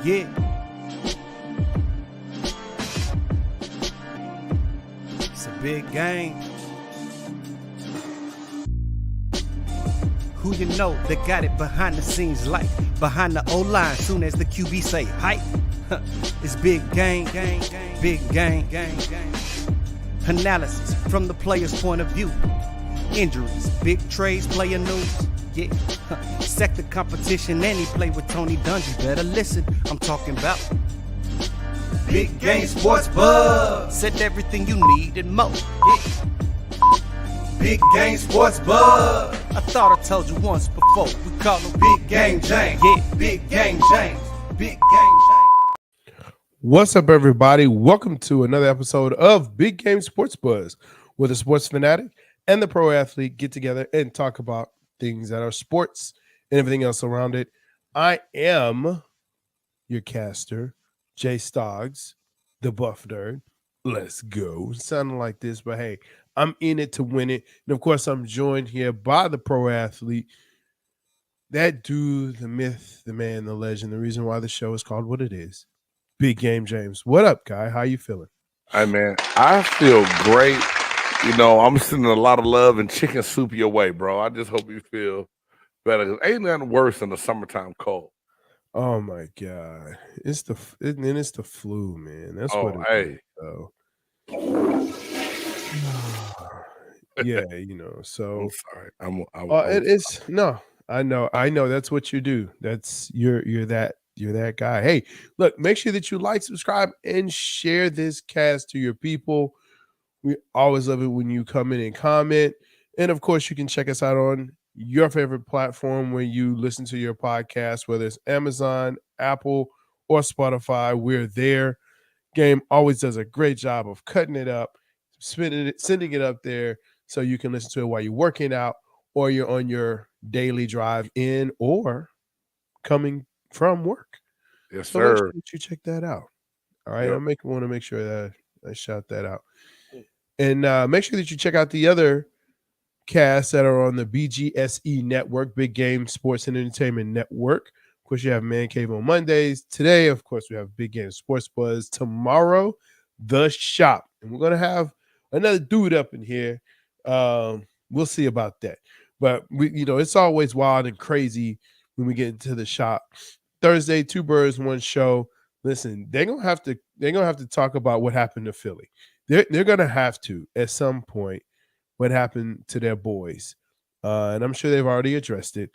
Yeah. It's a big game. Who you know that got it behind the scenes like behind the O-line soon as the QB say hype? It's big game, big game. Analysis from the player's point of view. Injuries, big trades, player news. Yeah, sector competition, and he play with Tony Dungy. Better listen, I'm talking about Big Game Sports Buzz. Said everything you need and more. Yeah. Big Game Sports Buzz. I thought I told you once before. We call him Big Game James. Yeah, Big Game James. Big Game James. What's up, everybody? Welcome to another episode of Big Game Sports Buzz, where the sports fanatic and the pro athlete get together and talk about things that are sports and everything else around it. I am your caster, Jay Stoggs, the buff nerd. Let's go. Sounding like this, but hey, I'm in it to win it. And of course, I'm joined here by the pro athlete, that dude, the myth, the man, the legend, the reason why the show is called what it is, Big Game James. What up, guy? How you feeling? Hey, man, I feel great. You know, I'm sending a lot of love and chicken soup your way, bro. I just hope you feel better. 'Cause ain't nothing worse than the summertime cold. Oh my god, it's the flu, man. That's Oh, what it hey. is, though. Yeah, you know. So I'm sorry. I know. That's what you do. That's you're that guy. Hey, look, make sure that you like, subscribe, and share this cast to your people. We always love it when you come in and comment. And of course, you can check us out on your favorite platform where you listen to your podcast, whether it's Amazon, Apple, or Spotify. We're there. Game always does a great job of cutting it up, sending it up there so you can listen to it while you're working out or you're on your daily drive in or coming from work. Yes, So make sir. sure that you check that out. All right. Yep. I want to make sure that I shout that out. And make sure that you check out the other casts that are on the BGSE network, Big Game Sports and Entertainment Network. Of course, you have Man Cave on Mondays. Today, of course, we have Big Game Sports Buzz. Tomorrow, The Shop. And we're going to have another dude up in here. We'll see about that. But it's always wild and crazy when we get into The Shop. Thursday, two birds, one show. Listen, they're gonna have to talk about what happened to Philly. They're gonna have to at some point what happened to their boys, and I'm sure they've already addressed it.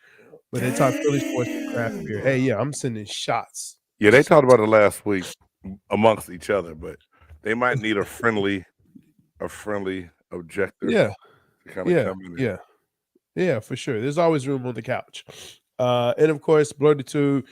But they talk Philly sports and craft beer. Hey, yeah, I'm sending shots. Yeah, they talked about it last week amongst each other, but they might need a friendly objector. Yeah, to kind of come in. Yeah, for sure. There's always room on the couch, and of course, Blerditude.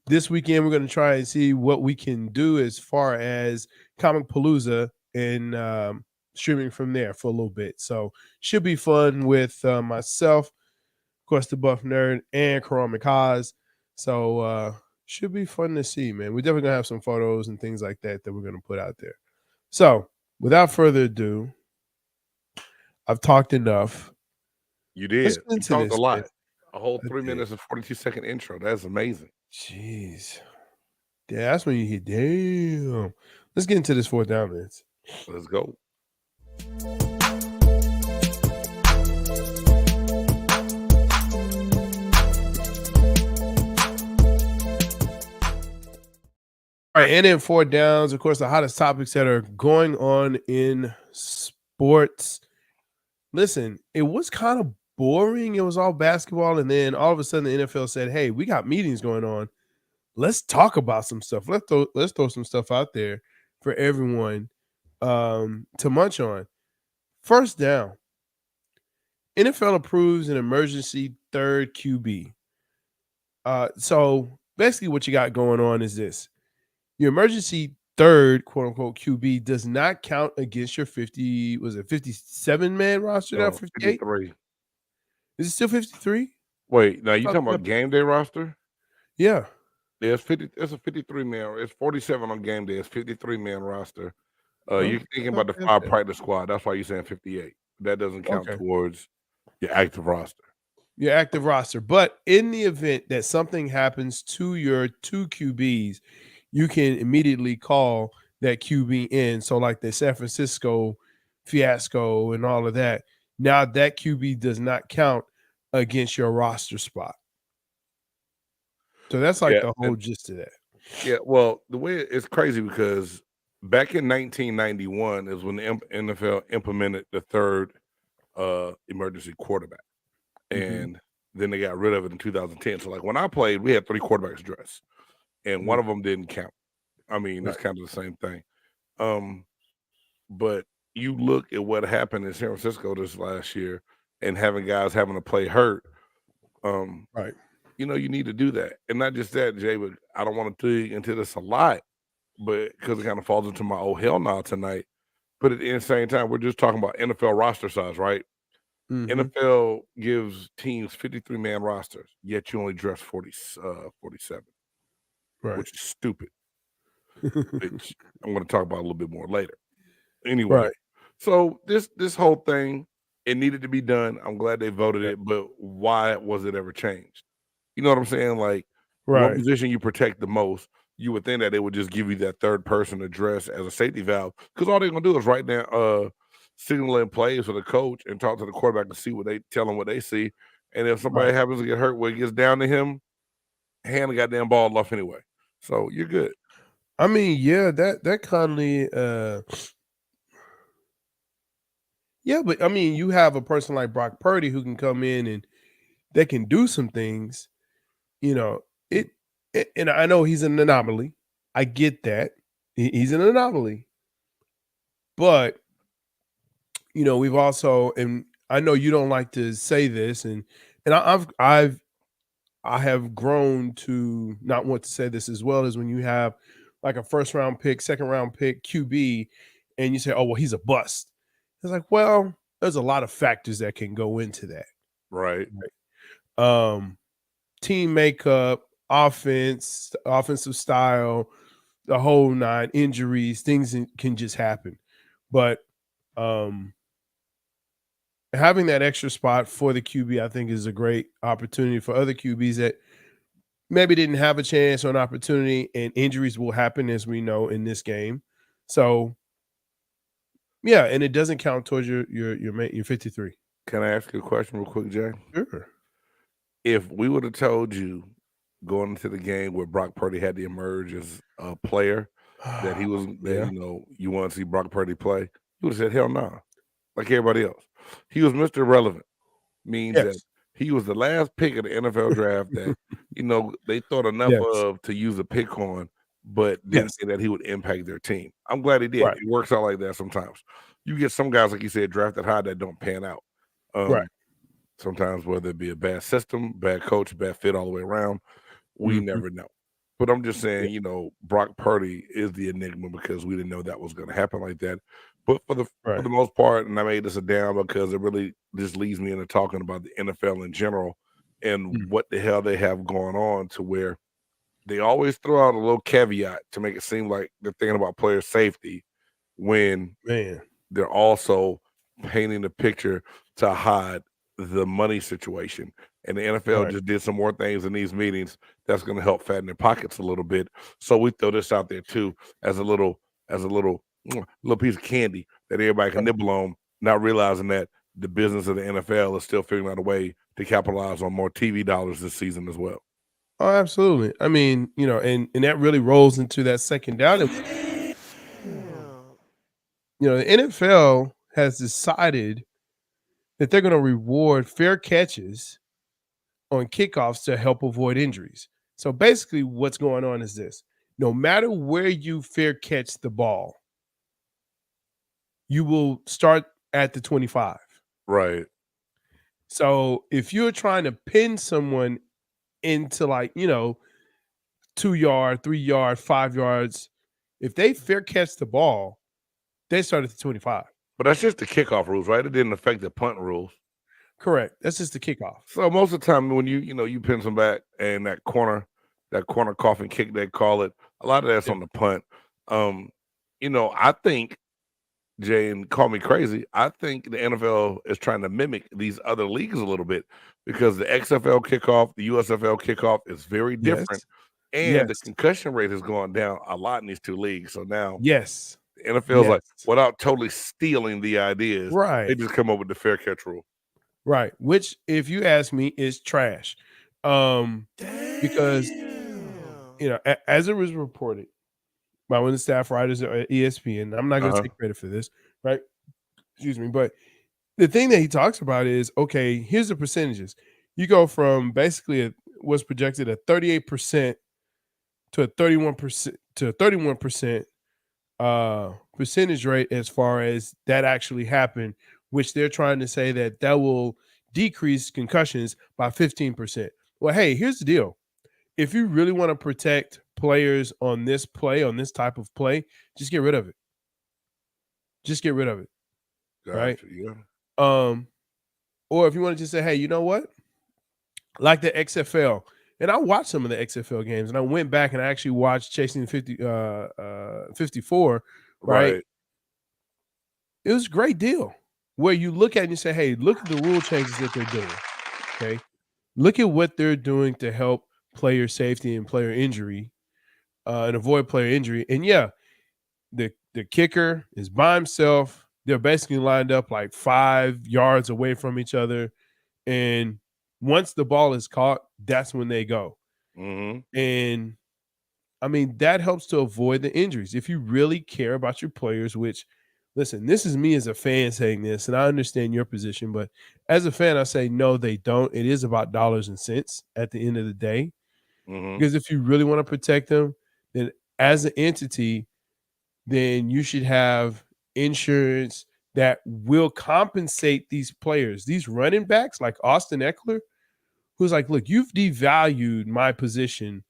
This weekend, we're going to try and see what we can do as far as Comic Palooza and streaming from there for a little bit. So should be fun with myself, of course, the Buff Nerd, and Karan McHaz. So should be fun to see, man. We're definitely going to have some photos and things like that we're going to put out there. So without further ado, I've talked enough. You did. You talked a lot. Man. A whole 3 minutes and 42-second intro. That's amazing. Jeez. Yeah, that's when you hear, damn. Let's get into this fourth down minutes. Let's go. All right, and then fourth downs, of course, the hottest topics that are going on in sports. Listen, it was kind of boring. It was all basketball, and then all of a sudden the NFL said, hey, we got meetings going on. Let's talk about some stuff. Let's throw some stuff out there for everyone to munch on. First down. NFL approves an emergency third QB. So basically what you got going on is this. Your emergency third, quote-unquote, QB does not count against your 57-man roster now? 58? 53. Is it still 53? Wait, now you talking about game day roster? Yeah. Yeah, it's a 53-man. It's 47 on game day. It's 53-man roster. You're thinking about the 5 practice squad. That's why you're saying 58. That doesn't count towards your active roster. Your active roster. But in the event that something happens to your 2 QBs, you can immediately call that QB in. So like the San Francisco fiasco and all of that, now that QB does not count against your roster spot. So that's like the whole gist of that. Yeah, well, the way it's crazy because back in 1991 is when the NFL implemented the third emergency quarterback, and then they got rid of it in 2010. So like when I played, we had 3 quarterbacks dressed, and one of them didn't count. I mean, it's kind of the same thing. But you look at what happened in San Francisco this last year, and having guys having to play hurt. Right. You know, you need to do that. And not just that, Jay, but I don't want to dig into this a lot, but because it kind of falls into my oh hell no tonight. But at the same time, we're just talking about NFL roster size, right? NFL gives teams 53-man rosters, yet you only dress 47, which is stupid. Which I'm going to talk about a little bit more later. Anyway, so this whole thing, it needed to be done. I'm glad they voted it, but why was it ever changed? You know what I'm saying? Like, what position you protect the most, you would think that they would just give you that third person to dress as a safety valve, because all they're going to do is write down signaling plays for the coach and talk to the quarterback and see what they tell them what they see. And if somebody happens to get hurt where it gets down to him, hand the goddamn ball off anyway. So you're good. I mean, yeah, that Conley, yeah, but I mean, you have a person like Brock Purdy who can come in and they can do some things. You know, and I know he's an anomaly. I get that. He's an anomaly. But, you know, we've also, and I know you don't like to say this, and I have grown to not want to say this as well, as when you have like a first round pick, second round pick, QB, and you say, oh, well, he's a bust. It's like, well, there's a lot of factors that can go into that. Right. Team makeup, offense, offensive style, the whole 9, injuries, things can just happen. But having that extra spot for the QB, I think, is a great opportunity for other QBs that maybe didn't have a chance or an opportunity, and injuries will happen, as we know, in this game. So, yeah, and it doesn't count towards your 53. Can I ask you a question real quick, Jay? Sure. If we would have told you going into the game where Brock Purdy had to emerge as a player, that he was, you know, you want to see Brock Purdy play, you would have said, hell no, like everybody else. He was Mr. Irrelevant, means that he was the last pick of the NFL draft that, you know, they thought enough of to use a pick on, but didn't say that he would impact their team. I'm glad he did. It works out like that sometimes. You get some guys, like you said, drafted high that don't pan out. Sometimes, whether it be a bad system, bad coach, bad fit all the way around, we never know. But I'm just saying, you know, Brock Purdy is the enigma because we didn't know that was going to happen like that. But for the most part, and I made this a down because it really just leads me into talking about the NFL in general and what the hell they have going on, to where they always throw out a little caveat to make it seem like they're thinking about player safety when they're also painting the picture to hide the money situation. And the NFL just did some more things in these meetings that's going to help fatten their pockets a little bit. So we throw this out there too as a little piece of candy that everybody can nibble on, not realizing that the business of the NFL is still figuring out a way to capitalize on more TV dollars this season as well. Oh, absolutely. I mean, you know, and that really rolls into that second down. You know, the NFL has decided that they're going to reward fair catches on kickoffs to help avoid injuries. So basically what's going on is this: no matter where you fair catch the ball, you will start at the 25. Right. So if you're trying to pin someone into, like, you know, 2 yard, 3 yard, 5 yards, if they fair catch the ball, they start at the 25. But that's just the kickoff rules, right? It didn't affect the punt rules. Correct. That's just the kickoff. So most of the time when you pin some back and that corner coffin kick, they call it, a lot of that's on the punt. You know, I think, Jay, and call me crazy, I think the NFL is trying to mimic these other leagues a little bit, because the XFL kickoff, the USFL kickoff is very different And the concussion rate has gone down a lot in these two leagues. So now Yes. the NFL's like, without totally stealing the ideas, Right. they just come up with the fair catch rule. Right. Which, if you ask me, is trash. Because, as it was reported by one of the staff writers at ESPN, I'm not going to take credit for this, right? Excuse me. But the thing that he talks about is, okay, here's the percentages. You go from basically what's projected at 38% to a 31% to a 31% percentage rate as far as that actually happened, which they're trying to say that will decrease concussions by 15%. Well, hey, here's the deal. If you really want to protect players on this type of play, just get rid of it. Just get rid of it. Gotcha, right? Yeah. Or if you want to just say, hey, you know what? Like the XFL. And I watched some of the XFL games, and I went back and I actually watched Chasing 54, right? It was a great deal where you look at it and you say, hey, look at the rule changes that they're doing, okay? Look at what they're doing to help player safety and player injury and avoid player injury. And, yeah, the kicker is by himself. They're basically lined up like 5 yards away from each other. And once the ball is caught, that's when they go. Mm-hmm. And I mean, that helps to avoid the injuries. If you really care about your players, which, listen, this is me as a fan saying this, and I understand your position, but as a fan, I say, no, they don't. It is about dollars and cents at the end of the day. Mm-hmm. Because if you really want to protect them, then as an entity, then you should have insurance that will compensate these players, these running backs like Austin Eckler, who's like, look, you've devalued my position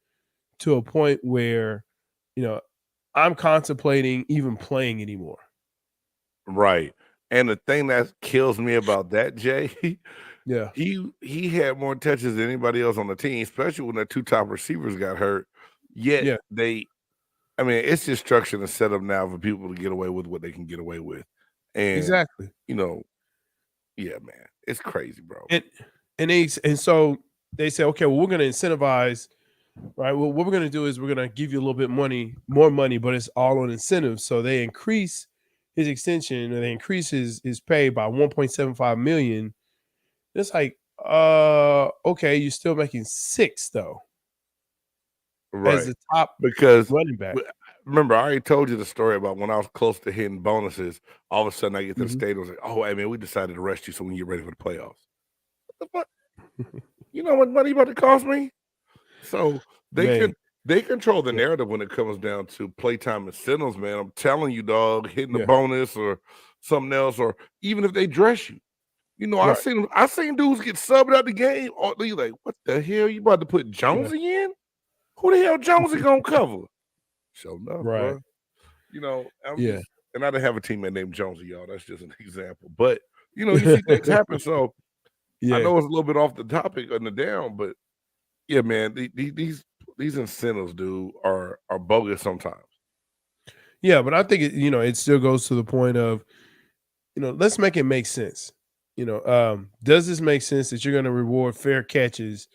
to a point where, I'm contemplating even playing anymore. Right. And the thing that kills me about that, Jay, yeah, he had more touches than anybody else on the team, especially when the 2 top receivers got hurt. Yet it's just structured and set up now for people to get away with what they can get away with. And exactly. Yeah, man, it's crazy, bro. And so they say, okay, well, we're going to incentivize, right? Well, what we're going to do is we're going to give you a little bit more money, but it's all on incentives. So they increase his extension and they increase his pay by $1.75 million. It's like, okay, you're still making 6 though. Right. As the top because running back. Remember, I already told you the story about when I was close to hitting bonuses. All of a sudden, I get to the stadium. I was like, "Oh, hey man, we decided to rest you so we can get ready for the playoffs." What the fuck? You know what money about to cost me? So they control the narrative when it comes down to playtime incentives, man. I'm telling you, dog, hitting the bonus or something else, or even if they dress you. I seen dudes get subbed out the game. Or you like, what the hell? You about to put Jonesy in? Who the hell Jonesy gonna cover? Show enough, right? Bro. And I didn't have a teammate named Jonesy, y'all. That's just an example. But you see things happen. So I know it's a little bit off the topic on the down, but yeah, man, these incentives, dude, are bogus sometimes. Yeah, but I think it still goes to the point of, let's make it make sense. Does this make sense that you're going to reward fair catches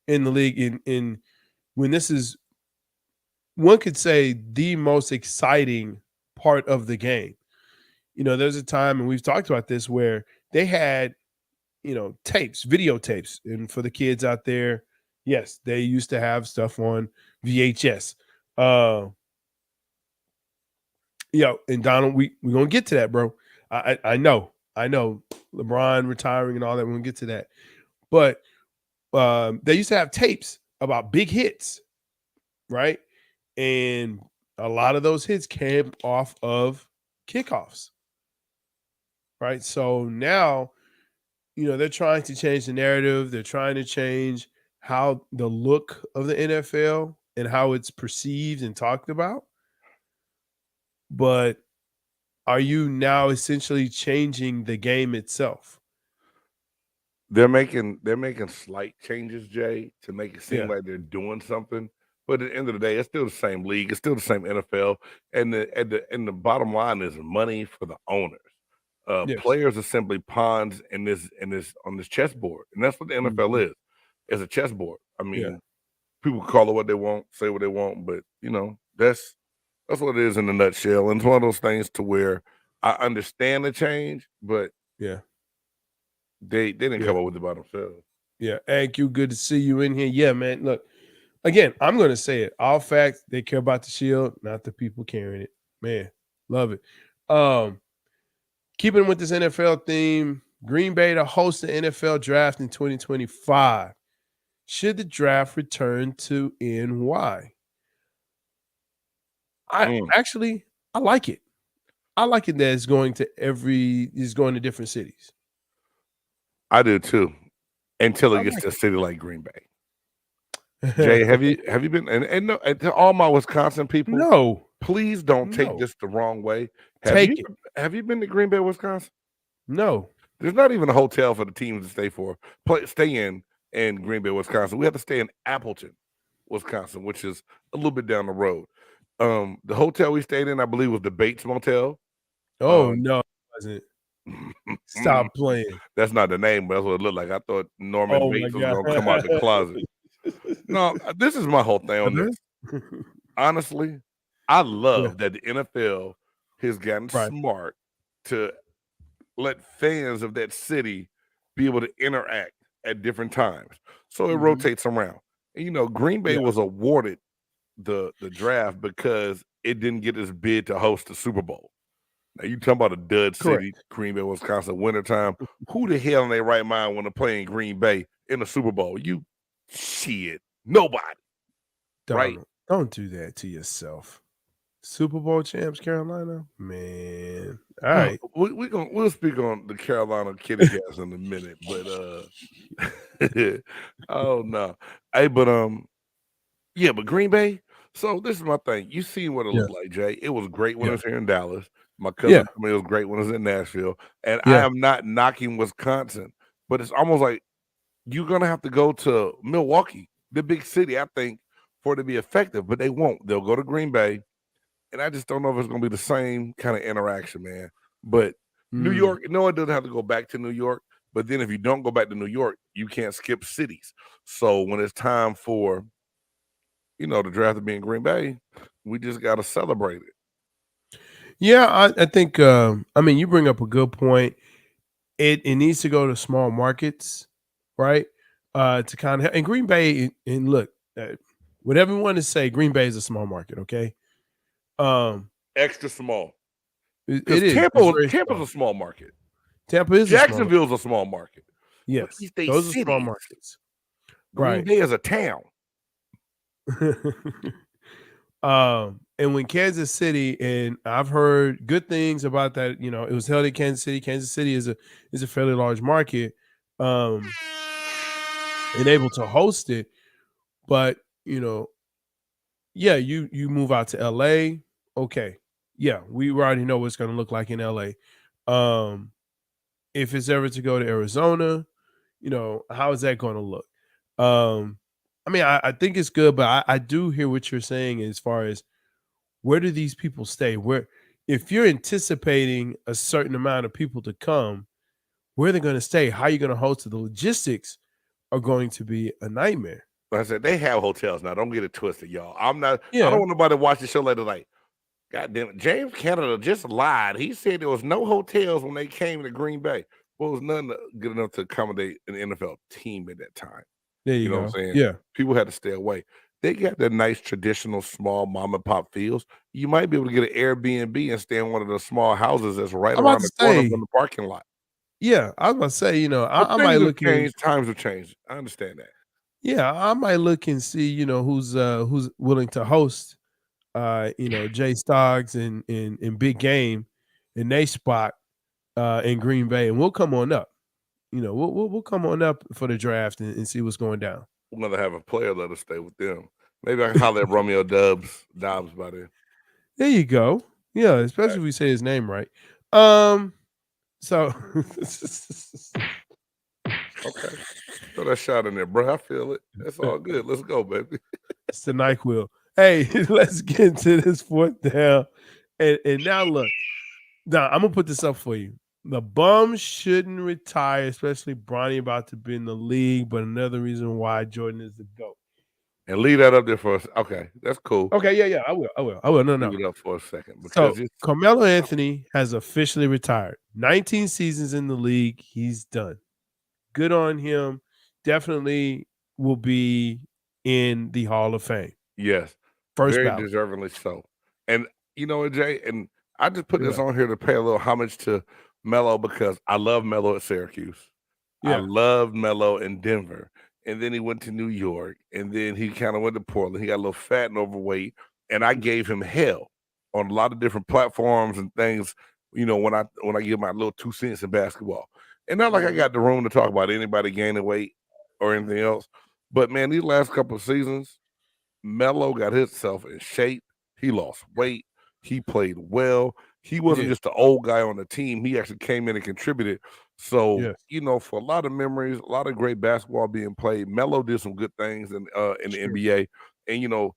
in the league in when this is, one could say, the most exciting part of the game? There's a time, and we've talked about this, where they had, videotapes. And for the kids out there, yes, they used to have stuff on VHS. And Donald, we're going to get to that, bro. I know LeBron retiring and all that. We're going to get to that. But they used to have tapes about big hits, right? And a lot of those hits came off of kickoffs, right? So now, they're trying to change the narrative. They're trying to change how the look of the NFL and how it's perceived and talked about. But are you now essentially changing the game itself? They're making slight changes, Jay, to make it seem like they're doing something. But at the end of the day, it's still the same league. It's still the same NFL. And the bottom line is money for the owners. Players are simply pawns on this chessboard, and that's what the NFL is. It's a chessboard. I mean, People call it what they want, say what they want, but that's what it is in a nutshell. And it's one of those things to where I understand the change, but yeah, they didn't come up with it by themselves. Yeah, thank you. Good to see you in here. Yeah, man. Look, again, I'm gonna say it. All facts. They care about the shield, not the people carrying it. Man, love it. Keeping with this NFL theme, Green Bay to host the NFL draft in 2025. Should the draft return to NY? I like it. I like it that it's going to different cities. I do too. Until it gets to a city like Green Bay. Jay, have you been and no, and to all my Wisconsin people? No. Please don't take this the wrong way. Have you been to Green Bay, Wisconsin? No. There's not even a hotel for the teams to stay in Green Bay, Wisconsin. We have to stay in Appleton, Wisconsin, which is a little bit down the road. The hotel we stayed in, I believe, was the Bates Motel. Oh no, it wasn't. Stop playing. That's not the name, but that's what it looked like. I thought Norman Bates was gonna come out the closet. No, this is my whole thing on this. Honestly, I love that the NFL has gotten smart to let fans of that city be able to interact at different times. So it rotates around. And, Green Bay was awarded the draft because it didn't get its bid to host the Super Bowl. Now, you talking about a dud city, Green Bay, Wisconsin, wintertime. Who the hell in their right mind want to play in Green Bay in the Super Bowl? Nobody. Don't do that to yourself. Super Bowl champs, Carolina, man. All right, we'll speak on the Carolina Kitty Cats in a minute, but oh no, but Green Bay. So this is my thing. You seen what it looked like, Jay? It was great when it was here in Dallas. My cousin told me it was great when it was in Nashville, and I am not knocking Wisconsin, but it's almost like you're gonna have to go to Milwaukee, the big city, I think, for it to be effective. But they won't. They'll go to Green Bay. And I just don't know if it's going to be the same kind of interaction, man. But New York, no, it doesn't have to go back to New York. But then if you don't go back to New York, you can't skip cities. So when it's time for, the draft to be in Green Bay, we just got to celebrate it. Yeah, I think, you bring up a good point. It needs to go to small markets, right? To kind of, and Green Bay, and look, whatever you want to say, Green Bay is a small market, okay? Extra small. It is. Tampa's a small market. Tampa is Jacksonville's a small market. Yes, those are small markets. Green Bay is a town. And when Kansas City, and I've heard good things about that. It was held in Kansas City. Kansas City is a fairly large market, and able to host it. But you move out to LA. Okay. Yeah, we already know what it's going to look like in LA. If it's ever to go to Arizona, how is that going to look? I think it's good, but I do hear what you're saying as far as where do these people stay? If you're anticipating a certain amount of people to come, where are they going to stay? How are you going to host it? The logistics are going to be a nightmare. Like I said, they have hotels now. Don't get it twisted, y'all. I don't want nobody to watch the show later like, God damn it, James Canada just lied. He said there was no hotels when they came to Green Bay. Well, it was nothing good enough to accommodate an NFL team at that time. There you know go. what I'm saying? Yeah. People had to stay away. They got the nice traditional small mom and pop feels. You might be able to get an Airbnb and stay in one of the small houses that's right around the corner from the parking lot. Yeah, I was about to say, I might look at times have changed. I understand that. Yeah, I might look and see, who's willing to host Jay Stoggs and Big Game in they spot in Green Bay, and we'll come on up. We'll come on up for the draft and see what's going down. We're gonna have a player let us stay with them. Maybe I can holler at Romeo Dobbs by then. There you go. Yeah, especially if we say his name right. So okay. Throw that shot in there, bro. I feel it. That's all good. Let's go, baby. It's the NyQuil. Hey, let's get into this fourth down. And now look, now I'm gonna put this up for you. The bums shouldn't retire, especially Bronny about to be in the league, but another reason why Jordan is the GOAT. And leave that up there for us. Okay, that's cool. Okay, yeah, I will. No. Leave it up for a second So because Carmelo Anthony has officially retired. 19 seasons in the league. He's done. Good on him. Definitely will be in the Hall of Fame. yes, First very ballot. deservingly so. And you know what, Jay? And I just put this on here to pay a little homage to Melo because I love Melo at Syracuse. I loved Melo in Denver. And then he went to New York. And then he kind of went to Portland. He got a little fat and overweight. And I gave him hell on a lot of different platforms and things, you know, when I give my little 2 cents in basketball. And not like I got the room to talk about anybody gaining weight or anything else. But man, these last couple of seasons, Melo got himself in shape. He lost weight. He played well. He wasn't just the old guy on the team. He actually came in and contributed. So, you know, for a lot of memories, a lot of great basketball being played, Melo did some good things in the NBA. And, you know,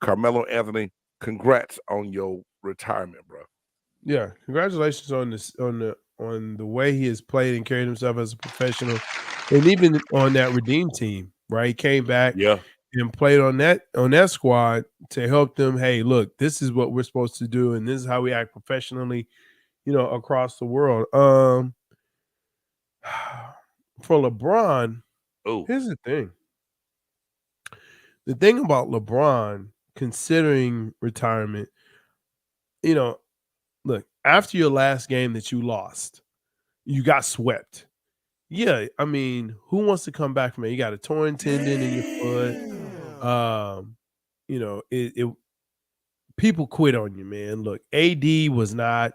Carmelo Anthony, congrats on your retirement, bro. Yeah, congratulations on this on the way he has played and carried himself as a professional, and even on that Redeem team, right? He came back, and played on that squad to help them. Hey, look, this is what we're supposed to do, and this is how we act professionally, you know, across the world. For LeBron, here's the thing. The thing about LeBron considering retirement, you know, look, after your last game that you lost, you got swept. Yeah, I mean, who wants to come back from it? You got a torn tendon in your foot. You know, it people quit on you, man. Look, AD was not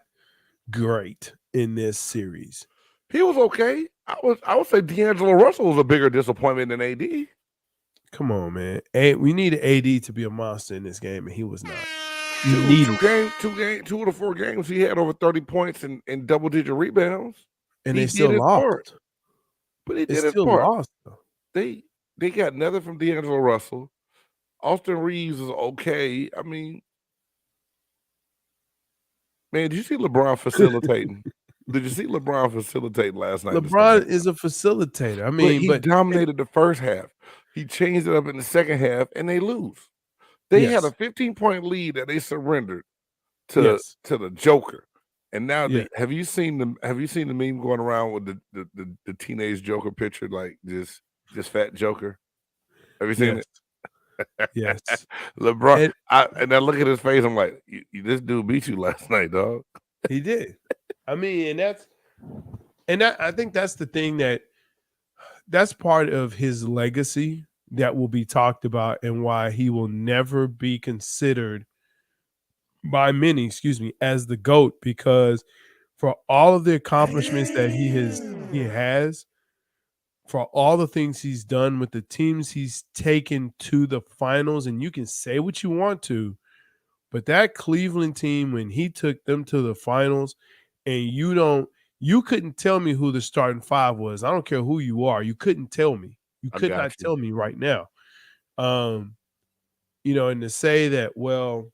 great in this series. He was okay. I would say D'Angelo Russell was a bigger disappointment than AD. Come on, man. We needed AD to be a monster in this game, and he was not. Two of the 4 games, he had over 30 points and double-digit rebounds. And they still lost. But he did his part. Lost, though. They got nothing from D'Angelo Russell. Austin Reeves is okay. I mean, man, did you see LeBron facilitating? Did you see LeBron facilitating last night? LeBron is a facilitator. I mean, but he dominated the first half. He changed it up in the second half, and they lose. They had a 15-point lead that they surrendered to the Joker. And now, have you seen the meme going around with the teenage Joker picture, like just fat Joker? Have you seen it? Yes. LeBron, and I look at his face, I'm like, this dude beat you last night, dog. He did. I mean, I think that's the thing that's part of his legacy that will be talked about and why he will never be considered by many, as the GOAT, because for all of the accomplishments that he has, for all the things he's done with the teams he's taken to the finals, and you can say what you want to, but that Cleveland team, when he took them to the finals, and you couldn't tell me who the starting 5 was. I don't care who you are. You couldn't tell me. You could not tell me right now. You know, and to say that, well,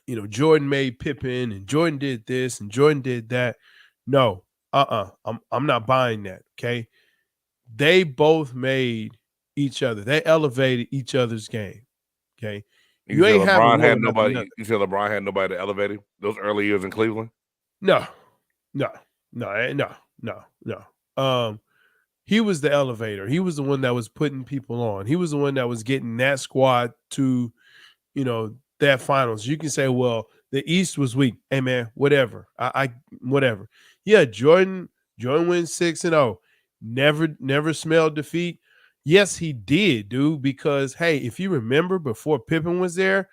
you know, Jordan made Pippen and Jordan did this and Jordan did that. No, I'm not buying that. Okay. They both made each other. They elevated each other's game. Okay. You ain't LeBron had nobody. You said LeBron had nobody to elevate him those early years in Cleveland? No. He was the elevator. He was the one that was putting people on. He was the one that was getting that squad to, you know, that finals. You can say, well, the East was weak. Hey man, whatever. Whatever. Yeah, Jordan went 6-0. Never smelled defeat. Yes, he did, dude, because hey, if you remember before Pippen was there,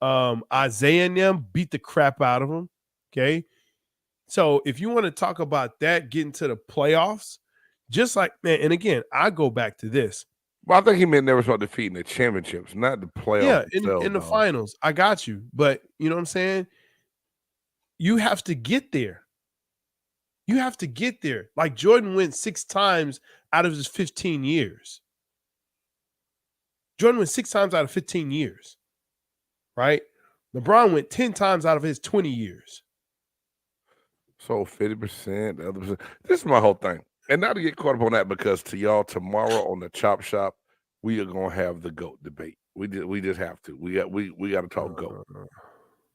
Isaiah and them beat the crap out of him. Okay. So if you want to talk about that, getting to the playoffs, just like, man, and again, I go back to this. Well, I think he meant never saw defeat in the championships, not the playoffs. Yeah, in the finals. I got you. But you know what I'm saying? You have to get there. You have to get there. Like Jordan went 6 times out of his 15 years. Jordan went 6 times out of 15 years. Right? LeBron went 10 times out of his 20 years. So 50%, the other percent. This is my whole thing. And not to get caught up on that, because to y'all tomorrow on the Chop Shop, we are gonna have the GOAT debate. We just have to. We got to talk GOAT.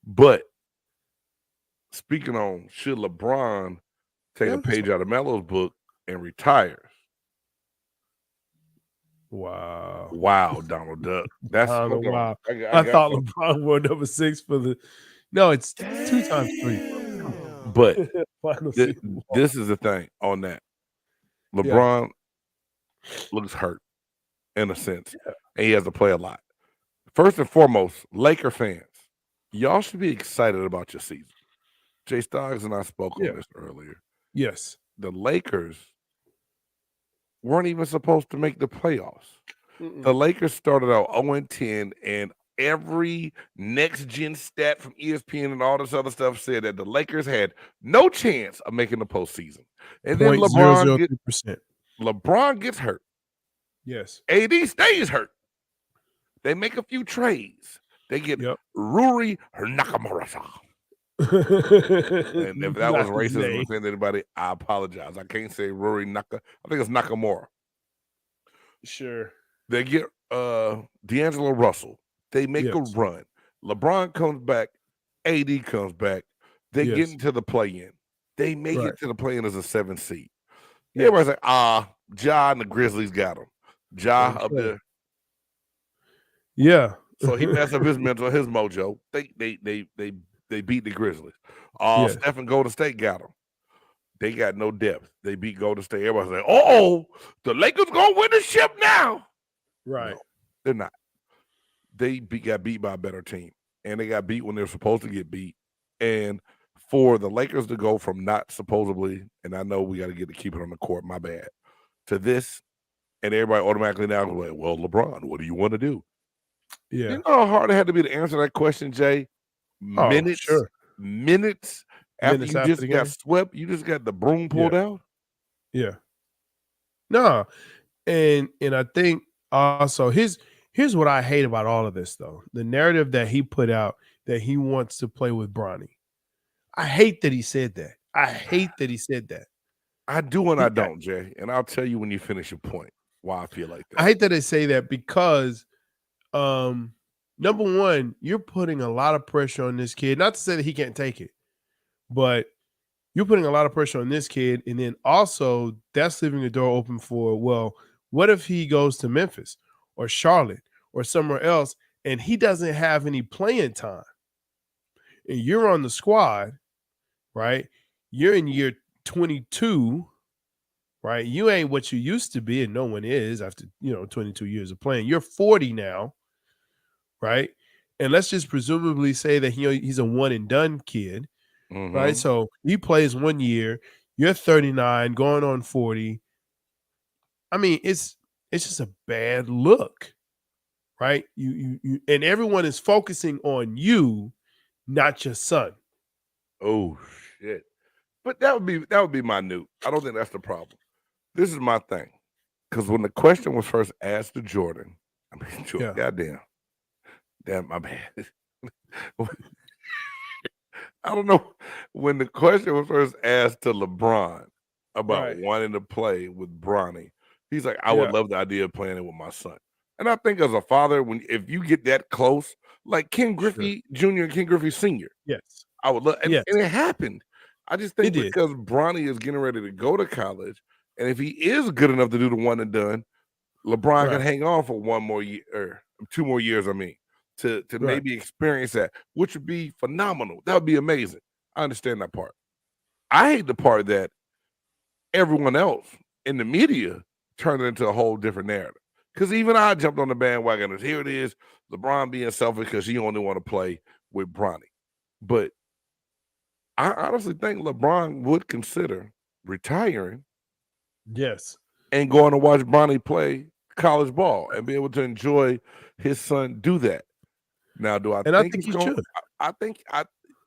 But speaking on should LeBron take a page out of Melo's book and retires? Wow, Donald Duck. That's wow. I thought LeBron wore number 6 for the. No, it's 2 times 3. But this is the thing on that. LeBron looks hurt in a sense, and he has to play a lot. First and foremost, Laker fans, y'all should be excited about your season. Jay Stoggs and I spoke on this earlier. Yes. The Lakers weren't even supposed to make the playoffs. The Lakers started out 0-10, and every next-gen stat from ESPN and all this other stuff said that the Lakers had no chance of making the postseason. And then LeBron gets hurt. Yes. AD stays hurt. They make a few trades. They get Ruri Nakamura. And if that was racist and offended anybody, I apologize. I can't say Ruri Naka. I think it's Nakamura. Sure. They get D'Angelo Russell. They make a run. LeBron comes back. AD comes back. They get into the play-in. They make it to the play-in as a 7 seed. Everybody's like, Ja and the Grizzlies got him. Ja up there. Yeah. So he messed up his mental, his mojo. They beat the Grizzlies. Stephen Golden State got them. They got no depth. They beat Golden State. Everybody's like, the Lakers gonna win the ship now. Right. No, they're not. They got beat by a better team. And they got beat when they were supposed to get beat. And for the Lakers to go from not supposedly, and I know we got to keep it on the court, my bad, to this, and everybody automatically now goes like, well, LeBron, what do you want to do? Yeah. You know how hard it had to be to answer that question, Jay? Minutes after you just got swept, you just got the broom pulled out? Yeah. No. And I think also here's what I hate about all of this, though. The narrative that he put out that he wants to play with Bronny. I hate that he said that. I do and I don't, Jay. And I'll tell you when you finish your point why I feel like that. I hate that they say that because number one, you're putting a lot of pressure on this kid. Not to say that he can't take it, but you're putting a lot of pressure on this kid. And then also that's leaving the door open for, well, what if he goes to Memphis or Charlotte or somewhere else and he doesn't have any playing time? And you're on the squad, right? You're in year 22, right? You ain't what you used to be, and no one is after 22 years of playing. You're 40 now, right? And let's just presumably say that he's a one and done kid, right? So he plays 1 year. You're 39, going on 40. I mean, it's just a bad look, right? You and everyone is focusing on you, not your son. Oh shit! But that would be minute. I don't think that's the problem. This is my thing, because when the question was first asked to Jordan, goddamn, my bad. I don't know. When the question was first asked to LeBron about wanting to play with Bronny, he's like, I would love the idea of playing it with my son. And I think as a father, if you get that close, like Ken Griffey Jr. and Ken Griffey Sr., I would love, and it happened. I just think because Bronny is getting ready to go to college, and if he is good enough to do the one and done, LeBron can hang on for 1 more year or 2 more years. I mean, to maybe experience that, which would be phenomenal. That would be amazing. I understand that part. I hate the part that everyone else in the media turned it into a whole different narrative. Because even I jumped on the bandwagon as here it is, LeBron being selfish because he only want to play with Bronny. But I honestly think LeBron would consider retiring. Yes. And going to watch Bronny play college ball and be able to enjoy his son do that. Now, do I think he should? I think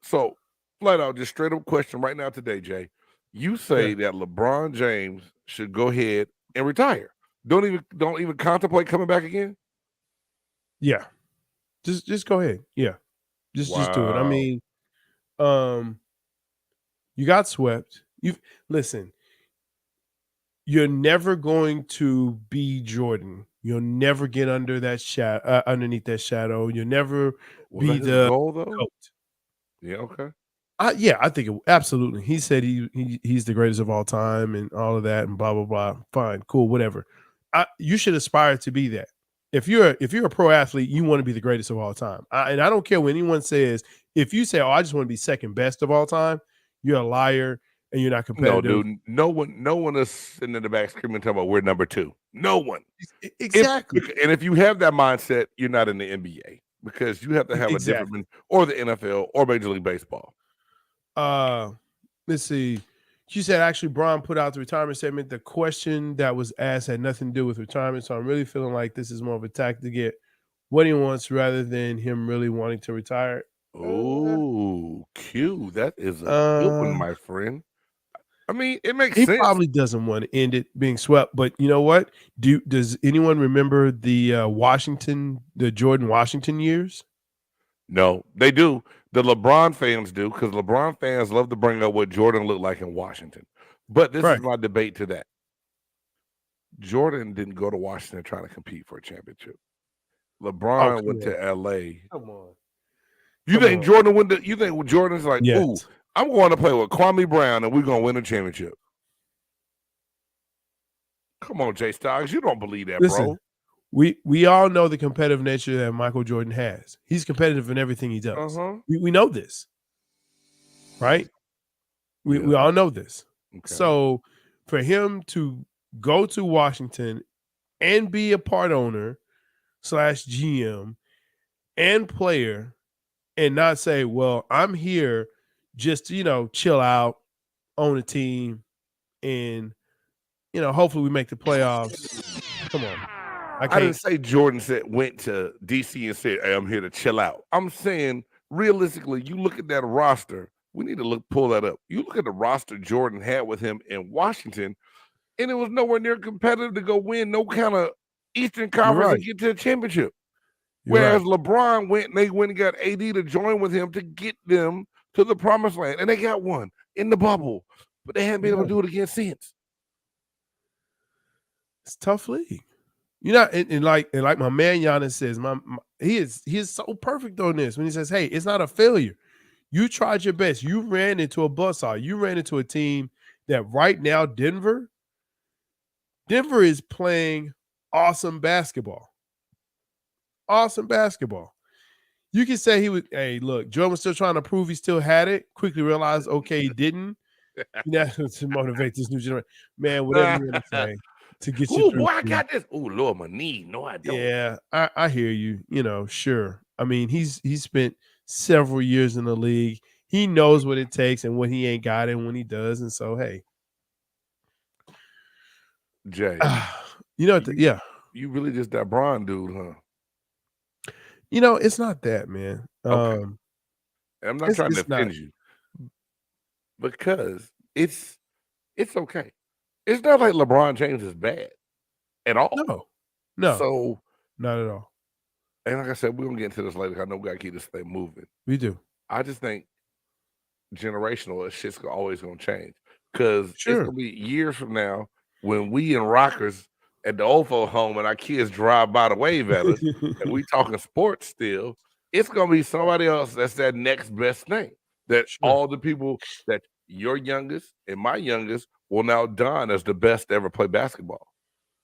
so flat out, just straight up question right now today, Jay. You say that LeBron James should go ahead and retire. Don't even contemplate coming back again? Yeah. Just go ahead. Yeah. Just do it. I mean, you got swept. Listen, you're never going to be Jordan You'll never get under that shadow, underneath that shadow. You'll never be that his the goal though? GOAT. Yeah, okay. Yeah, I think absolutely. He said he's the greatest of all time and all of that and blah blah blah. Fine, cool, whatever. You should aspire to be that. If you're a pro athlete, you want to be the greatest of all time. And I don't care what anyone says. If you say, "Oh, I just want to be second best of all time," you're a liar and you're not competitive. No, dude. No one is sitting in the back screaming talking about we're number 2. No one. Exactly. And if you have that mindset, you're not in the NBA because you have to have a different or the NFL or Major League Baseball. Let's see. She said actually Bron put out the retirement statement. The question that was asked had nothing to do with retirement. So I'm really feeling like this is more of a tactic to get what he wants rather than him really wanting to retire. Oh, Q. That is a good one, my friend. I mean, it makes sense. He probably doesn't want to end it being swept, but you know what? Does anyone remember the Jordan Washington years? No, they do. The LeBron fans do because LeBron fans love to bring up what Jordan looked like in Washington. But this is my debate to that. Jordan didn't go to Washington trying to compete for a championship. LeBron went to LA. Come on. You think Jordan went to? You think Jordan's like, ooh, I'm going to play with Kwame Brown and we're going to win a championship? Come on, Jay Stoggs. You don't believe that, bro. We all know the competitive nature that Michael Jordan has. He's competitive in everything he does. We know this, right? We all know this. Okay. So for him to go to Washington and be a part owner / GM and player and not say, well, I'm here just to, chill out, own a team, and, hopefully we make the playoffs. Come on. I didn't say Jordan went to DC and said, hey, I'm here to chill out. I'm saying, realistically, you look at that roster. We need to pull that up. You look at the roster Jordan had with him in Washington, and it was nowhere near competitive to go win no kind of Eastern Conference and get to the championship. Whereas LeBron went and got AD to join with him to get them to the promised land. And they got one in the bubble, but they haven't been able to do it again since. It's a tough league. And like my man Giannis says, he is so perfect on this when he says, hey, it's not a failure. You tried your best. You ran into a buzzsaw. You ran into a team that right now, Denver is playing awesome basketball. Awesome basketball. You can say hey, look, Jordan was still trying to prove he still had it. Quickly realized, okay, he didn't. To motivate this new generation. Man, whatever you want to say. To get you through. I got this. Oh, Lord, my knee. No, I don't. Yeah, I hear you. Sure. I mean, he's spent several years in the league. He knows what it takes and what he ain't got and when he does. And so, hey. Jay. You really just that Bron dude, huh? It's not that, man. Okay. I'm not trying to offend you. Because it's okay. It's not like LeBron James is bad at all. No. So not at all. And like I said, we're gonna get into this later. I know we gotta keep this thing moving. We do. I just think generational shit's always gonna change. Because it's gonna be years from now when we in rockers at the old folk home and our kids drive by to wave at us and we talking sports still, it's gonna be somebody else that's that next best thing. That all the people that your youngest and my youngest will now don as the best to ever play basketball.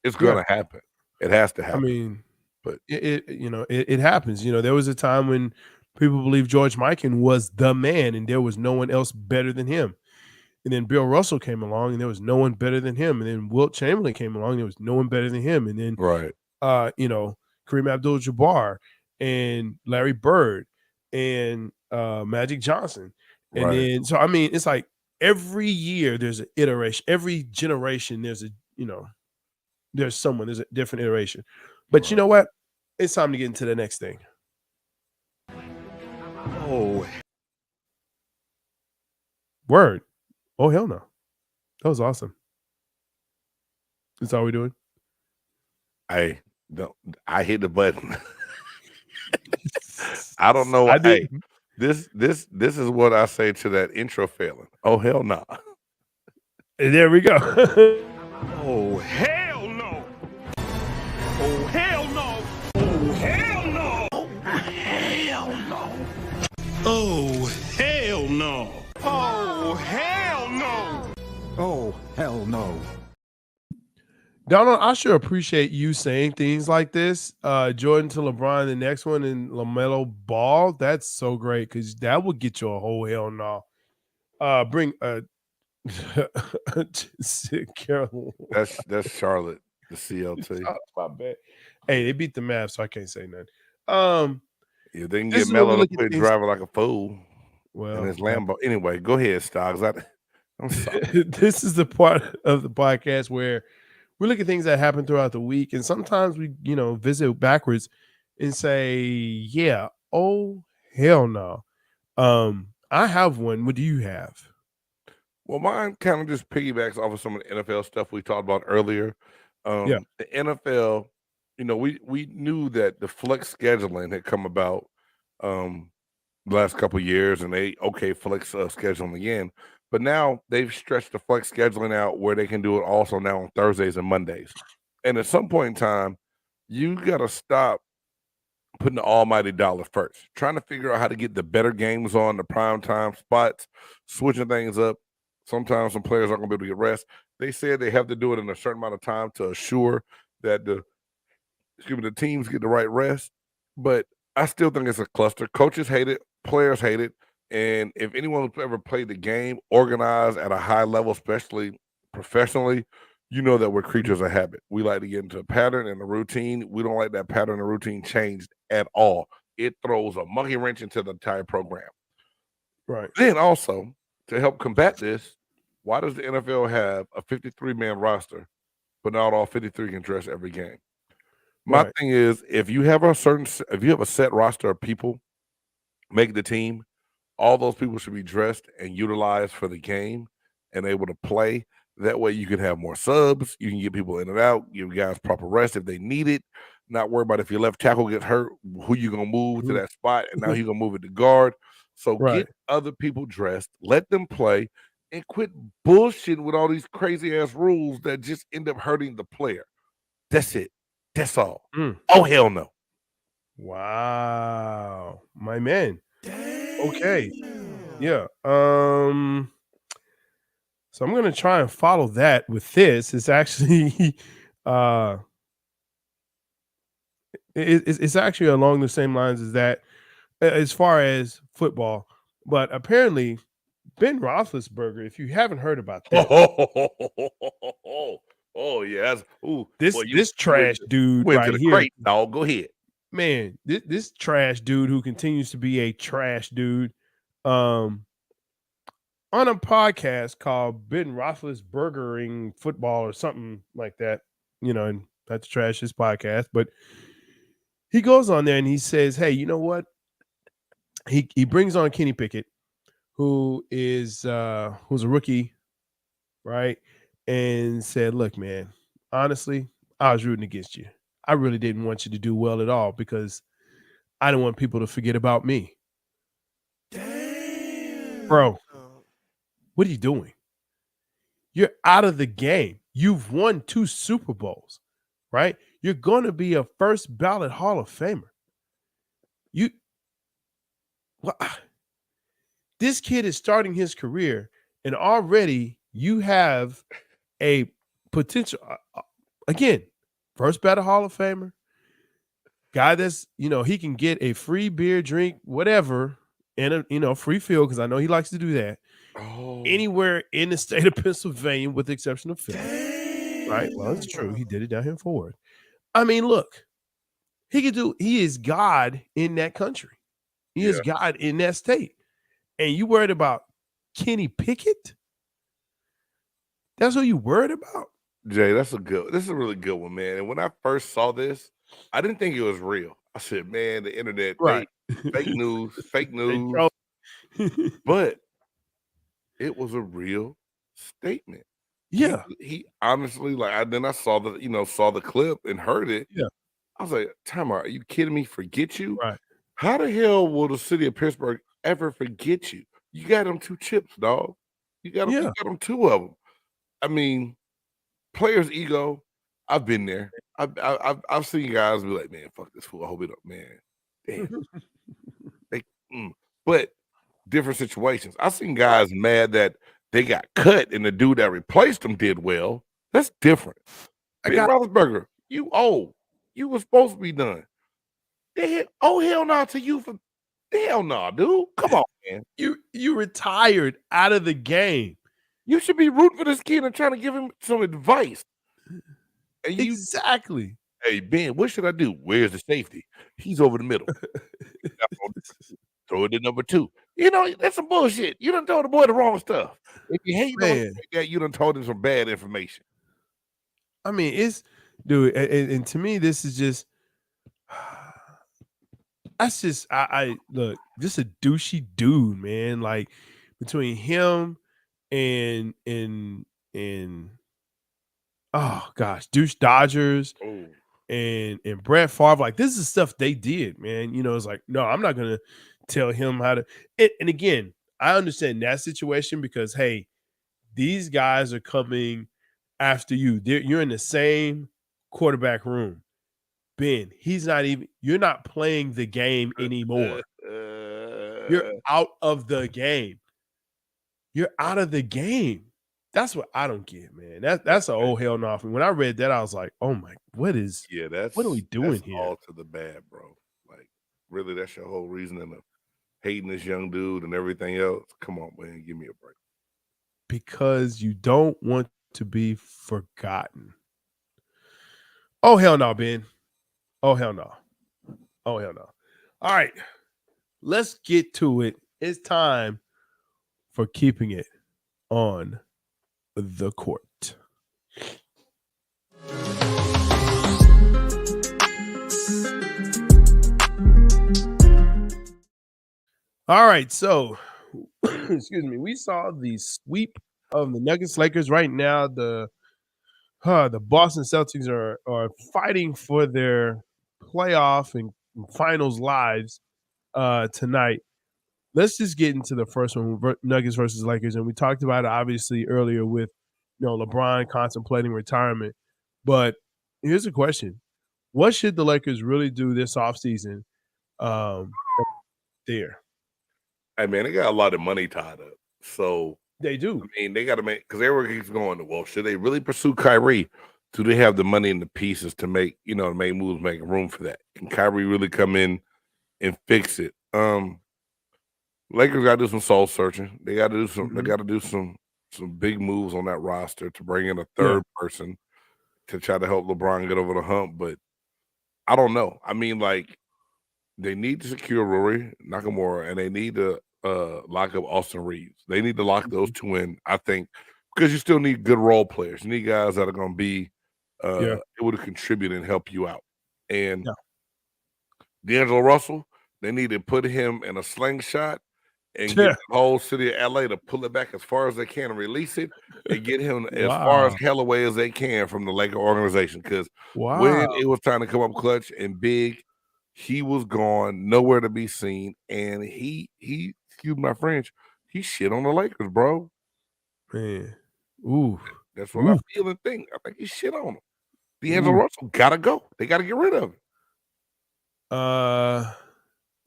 It's going to happen. It has to happen. I mean, but it happens. There was a time when people believed George Mikan was the man and there was no one else better than him. And then Bill Russell came along and there was no one better than him. And then Wilt Chamberlain came along and there was no one better than him. And then, Kareem Abdul-Jabbar and Larry Bird and Magic Johnson. And then, so, I mean, it's like, every year there's an iteration. Every generation there's there's a different iteration. But you know what? It's time to get into the next thing. Oh. Word. Oh, hell no. That was awesome. That's all we're doing? I hit the button. I don't know. Hey, this is what I say to that intro failing. Oh, hell no. Nah. And there we go. Oh, hell no. Oh, Donald, I sure appreciate you saying things like this. Jordan to LeBron, the next one, and LaMelo Ball. That's so great because that would get you a whole hell no. Bring Carolina. That's Charlotte, the CLT. My bad. Hey, they beat the Mavs, so I can't say nothing. Yeah, they can this get is where we Melo to look at quit things. driving like a fool Well, in his Lambo. Anyway, go ahead, Stocks. I'm sorry. This is the part of the podcast where we look at things that happen throughout the week, and sometimes we, visit backwards and say, "Yeah, oh hell no." I have one. What do you have? Well, mine kind of just piggybacks off of some of the NFL stuff we talked about earlier. Yeah. The NFL, we knew that the flex scheduling had come about the last couple of years, and flex scheduling again. But now they've stretched the flex scheduling out where they can do it also now on Thursdays and Mondays. And at some point in time, you got to stop putting the almighty dollar first, trying to figure out how to get the better games on the prime time spots, switching things up. Sometimes some players aren't going to be able to get rest. They said they have to do it in a certain amount of time to assure that the teams get the right rest. But I still think it's a cluster. Coaches hate it, players hate it, and if anyone who's ever played the game organized at a high level, especially professionally, you know that we're creatures of habit. We like to get into a pattern and a routine. We don't like that pattern and routine changed at all. It throws a monkey wrench into the entire program. Right. Then also, to help combat this, why does the NFL have a 53-man roster, but not all 53 can dress every game? My thing is, if you have a set roster of people make the team, all those people should be dressed and utilized for the game and able to play. That way you can have more subs. You can get people in and out, give guys proper rest if they need it. Not worry about if your left tackle gets hurt, who you going to move to that spot, and now you're going to move it to guard. So get other people dressed, let them play, and quit bullshitting with all these crazy-ass rules that just end up hurting the player. That's it. That's all. Oh, hell no. Wow. My man. Okay. Yeah. So I'm going to try and follow that with this. It's actually it's actually along the same lines as that as far as football. But apparently Ben Roethlisberger, if you haven't heard about that. Oh yeah. This trash dude right here. Crate, dog. Go ahead. Man, this trash dude who continues to be a trash dude. On a podcast called Ben Roethlisbergering Football or something like that, and that's trash his podcast. But he goes on there and he says, "Hey, you know what?" He brings on Kenny Pickett, who's a rookie, right? And said, "Look, man, honestly, I was rooting against you. I really didn't want you to do well at all because I didn't want people to forget about me." Damn. Bro. What are you doing? You're out of the game. You've won 2 Super Bowls, right? You're going to be a first ballot Hall of Famer. This kid is starting his career, and already you have a potential, again, first ballot Hall of Famer, guy that's, he can get a free beer, drink, whatever, and a free field, because I know he likes to do that. Anywhere in the state of Pennsylvania, with the exception of Philly. Right? Well, it's true. He did it down here in Fort Worth. I mean, look, he is God in that country. He is God in that state. And you worried about Kenny Pickett? That's what you worried about? Jay, this is a really good one, man. And when I first saw this, I didn't think it was real. I said, man, the internet, fake news. But it was a real statement. Yeah. He honestly, then I saw the clip and heard it. Yeah. I was like, time out, are you kidding me? Forget you? Right. How the hell will the city of Pittsburgh ever forget you? You got them 2 chips, dog. You got them 2 of them. I mean, players' ego. I've been there. I've seen guys be like, man, fuck this fool. I hope it up, man. Damn. But different situations. I've seen guys mad that they got cut and the dude that replaced them did well. That's different. Ben Roethlisberger, you old. You were supposed to be done. Hell no to you for hell no, dude. Come on, man. You retired out of the game. You should be rooting for this kid and trying to give him some advice. And exactly. Hey, Ben, what should I do? Where's the safety? He's over the middle. Throw it to number 2. You know, that's some bullshit. You done told the boy the wrong stuff. If you hate him like that, you done told him some bad information. I mean, it's dude, and to me, this is just that's just I look, just a douchey dude, man. Like between him and oh gosh, douche Dodgers and Brett Favre, like this is stuff they did, man. You know, it's like, no, I'm not gonna tell him how to. And again, I understand that situation because hey, these guys are coming after you. You're in the same quarterback room. Ben, you're not playing the game anymore. You're out of the game. You're out of the game. That's what I don't get, man. That's an old hell no. When I read that, I was like, oh my, what are we doing here? All to the bad, bro. Like, really, that's your whole reasoning of hating this young dude and everything else. Come on, man, give me a break. Because you don't want to be forgotten. Oh, hell no, Ben. Oh, hell no. Oh, hell no. All right. Let's get to it. It's time for keeping it on the court. All right. So, excuse me. We saw the sweep of the Nuggets Lakers. Right now, the Boston Celtics are fighting for their playoff and finals lives tonight. Let's just get into the first one, Nuggets versus Lakers. And we talked about it obviously earlier with LeBron contemplating retirement. But here's a question. What should the Lakers really do this offseason there? Hey, man, they got a lot of money tied up. So they do. I mean, they got to make, because everyone keeps going, well, should they really pursue Kyrie? Do they have the money and the pieces to make, to make moves, making room for that? Can Kyrie really come in and fix it? Lakers got to do some soul searching. They got to do some. They got to do some big moves on that roster to bring in a third person to try to help LeBron get over the hump. But I don't know. I mean, like, they need to secure Rory Nakamura, and they need to lock up Austin Reeves. They need to lock those two in, I think, because you still need good role players. You need guys that are going to be able to contribute and help you out. And D'Angelo Russell, they need to put him in a slingshot and get the whole city of LA to pull it back as far as they can and release it and get him as far as hell away as they can from the Laker organization. Because when it was time to come up clutch and big, he was gone, nowhere to be seen. And he excuse my French, he shit on the Lakers, bro. Man. Ooh. That's what I feel and think. I think he shit on them. D'Angelo Russell gotta go. They gotta get rid of him.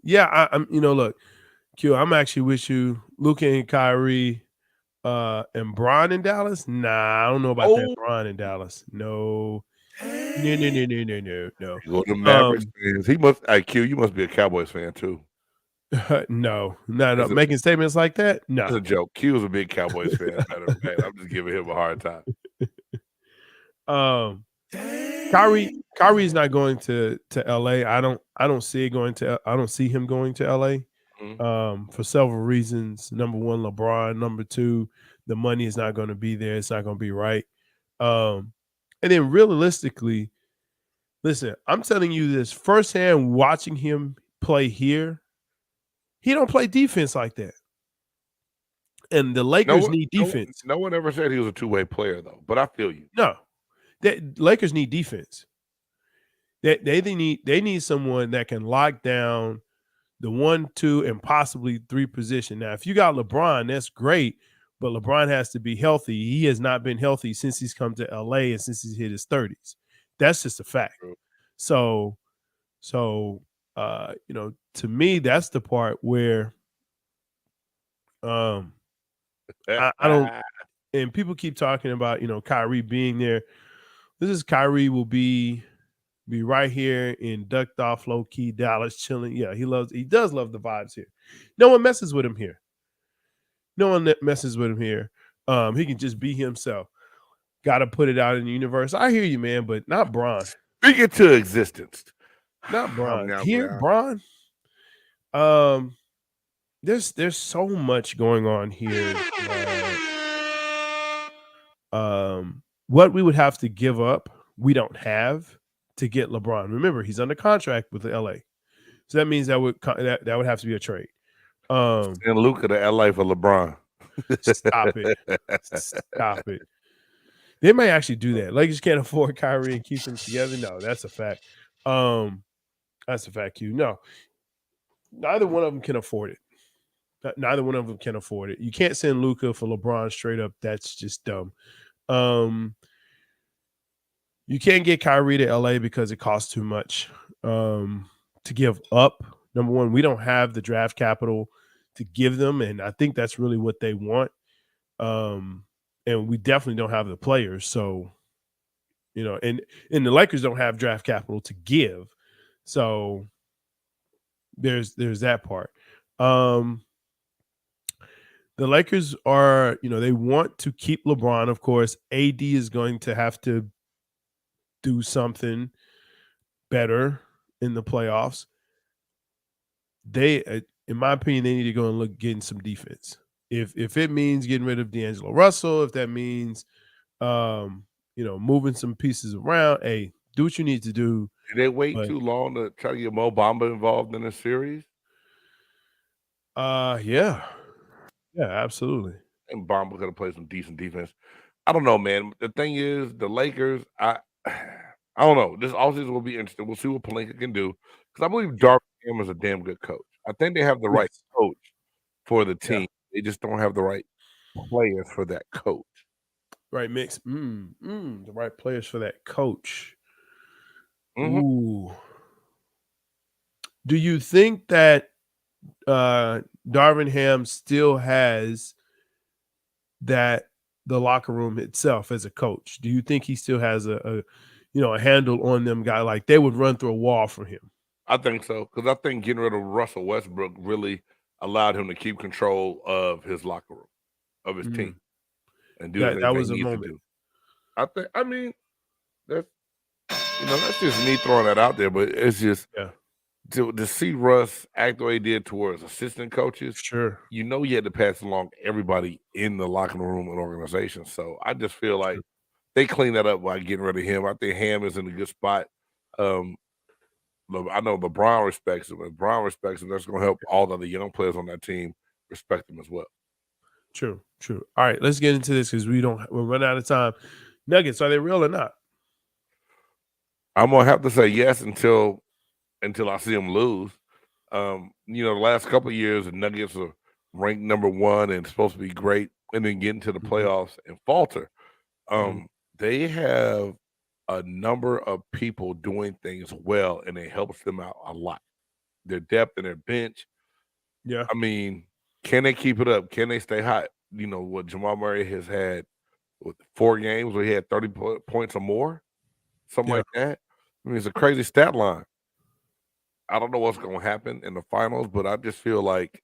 Yeah, I'm look, Q, I'm actually with you. Luka and Kyrie and Bron in Dallas. Nah, I don't know about that. Bron in Dallas. No. No. You go to Mavericks fans. He must Q, you must be a Cowboys fan too. No. Making statements like that? No. It's a joke. Q is a big Cowboys fan. I'm just giving him a hard time. Kyrie is not going to LA. I don't see him going to LA for several reasons. Number one, LeBron. Number two, the money is not going to be there. It's not going to be right. And then realistically, listen, I'm telling you this firsthand, watching him play here, he don't play defense like that. And the Lakers need defense. No one ever said he was a two-way player, though. But I feel you. No. Lakers need defense. They need someone that can lock down the 1, 2, and possibly 3 position. Now, if you got LeBron, that's great, but LeBron has to be healthy. He has not been healthy since he's come to LA and since he's hit his 30s. That's just a fact. So to me, that's the part where I don't. And people keep talking about Kyrie being there. This is Kyrie will be right here in ducked off, low key Dallas, chilling. Yeah, he does love the vibes here. No one messes with him here. No one messes with him here. He can just be himself. Got to put it out in the universe. I hear you, man, but not Bron. Speak it to existence. Not Bron. Here, Bron. There's so much going on here. What we would have to give up, we don't have to get LeBron. Remember, he's under contract with the LA, so that means that would have to be a trade. And Luka to LA for LeBron. Stop it. They might actually do that. Lakers can't afford Kyrie and keep them together. No, that's a fact. That's a fact. No, neither one of them can afford it. Neither one of them can afford it. You can't send Luka for LeBron straight up. That's just dumb. You can't get Kyrie to LA because it costs too much to give up. Number one, we don't have the draft capital to give them, and I think that's really what they want. And we definitely don't have the players. So, and the Lakers don't have draft capital to give. So there's that part. The Lakers are, they want to keep LeBron, of course. AD is going to have to do something better in the playoffs. They, in my opinion, they need to go and look getting some defense. If it means getting rid of D'Angelo Russell, if that means moving some pieces around, hey, do what you need to do. Did they wait too long to try to get Mo Bamba involved in the series? Yeah, absolutely. And Bamba could have played some decent defense. I don't know, man. The thing is, the Lakers, I don't know. This offseason will be interesting. We'll see what Pelinka can do, because I believe Darvin Ham is a damn good coach. I think they have the right coach for the team. Yeah. They just don't have the right players for that coach. Right mix. The right players for that coach. Mm-hmm. Ooh. Do you think that Darvin Ham still has the locker room itself as a coach? Do you think he still has a handle on them guy? Like they would run through a wall for him? I think so, because I think getting rid of Russell Westbrook really allowed him to keep control of his locker room, of his team, and do that was a moment. I mean, that's just me throwing that out there, but it's just to see Russ act the way he did towards assistant coaches. Sure, you had to pass along everybody in the locker room and organization. So I just feel like they clean that up by getting rid of him. I think Ham is in a good spot. I know LeBron respects him. If LeBron respects him, that's going to help all the other young players on that team respect him as well. True. All right, let's get into this because we're running out of time. Nuggets, are they real or not? I'm gonna have to say yes until I see them lose. The last couple of years, the Nuggets are ranked number 1 and supposed to be great, and then get into the playoffs and falter. They have a number of people doing things well, and it helps them out a lot. Their depth and their bench. Yeah. I mean, can they keep it up? Can they stay hot? What Jamal Murray has had 4 games where he had 30 points or more, something like that. I mean, it's a crazy stat line. I don't know what's going to happen in the finals, but I just feel like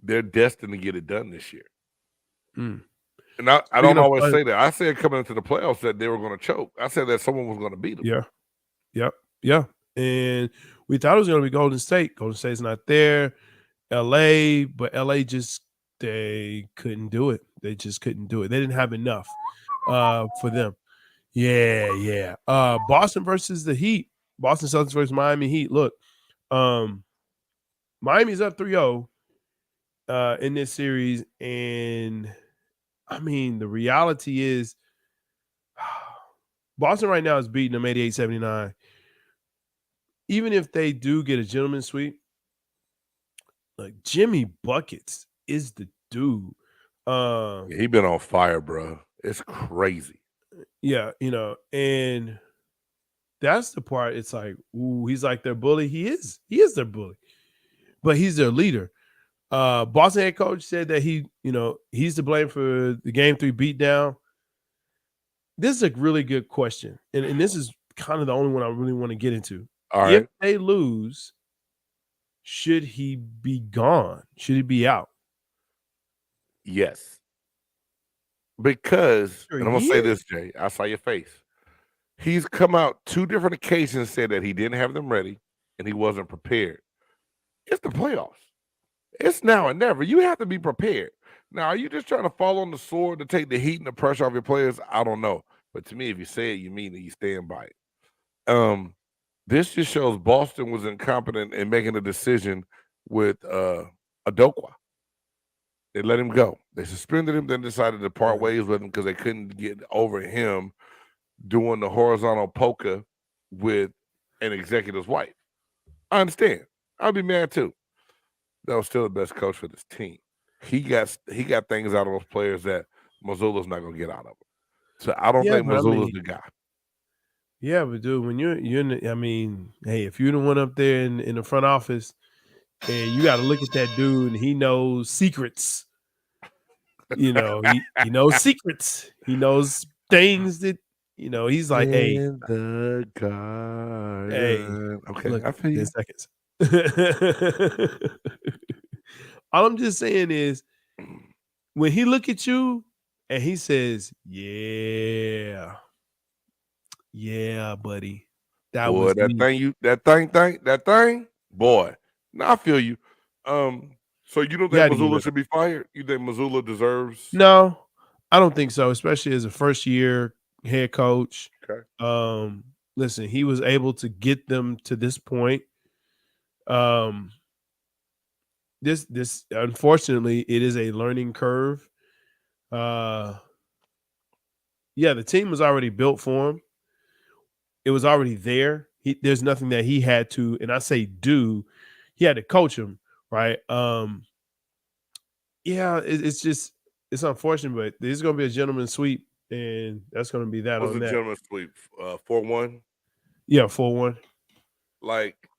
they're destined to get it done this year. And I don't always say that. I said coming into the playoffs that they were going to choke. I said that someone was going to beat them. Yeah. And we thought it was going to be Golden State. Golden State's not there. LA, but LA they couldn't do it. They just couldn't do it. They didn't have enough for them. Yeah. Boston versus the Heat. Boston Celtics versus Miami Heat. Look, Miami's up 3-0 in this series, and I mean, the reality is Boston right now is beating them 88-79. Even if they do get a gentleman's sweep, like Jimmy Buckets is the dude. He been on fire, bro. It's crazy. Yeah, and that's the part. It's like, ooh, he's like their bully. He is their bully, but he's their leader. Boston head coach said that he's to blame for the Game 3 beatdown. This is a really good question, and this is kind of the only one I really want to get into. All If right. they lose, should he be gone? Should he be out? Yes. Because, For a and I'm gonna say year? this, Jay. I saw your face. He's come out 2 different occasions said that he didn't have them ready and he wasn't prepared. It's the playoffs. It's now or never. You have to be prepared. Now, are you just trying to fall on the sword to take the heat and the pressure off your players? I don't know. But to me, if you say it, you mean it. You stand by it. This just shows Boston was incompetent in making a decision with Adokwa. They let him go. They suspended him, then decided to part ways with him because they couldn't get over him doing the horizontal polka with an executive's wife. I understand. I'd be mad too. That was still the best coach for this team. He got things out of those players that Missoula's not gonna get out of them. So I don't think Missoula's the guy. Yeah, but dude, when you're I mean, hey, if you're the one up there in the front office and you got to look at that dude and he knows secrets. You know, he knows secrets. He knows things that, he's like, hey, In the garden. hey, Okay, look, I feel 10 you. seconds. All I'm just saying is when he look at you and he says, yeah, buddy. That Boy, was that me. thing, boy. Now I feel you. So you don't You think had to get Missoula rid of should be fired? You think Missoula deserves? No, I don't think so, especially as a first year head coach. Okay. Listen, he was able to get them to this point. This unfortunately, it is a learning curve. Yeah, the team was already built for him. It was already there. There's nothing that he had to, and I say do, he had to coach him, right? Yeah, it's unfortunate, but there's going to be a gentleman's sweep, and that's going to be that What's on the that. gentleman's sweep? 4-1? Yeah, 4-1. Like,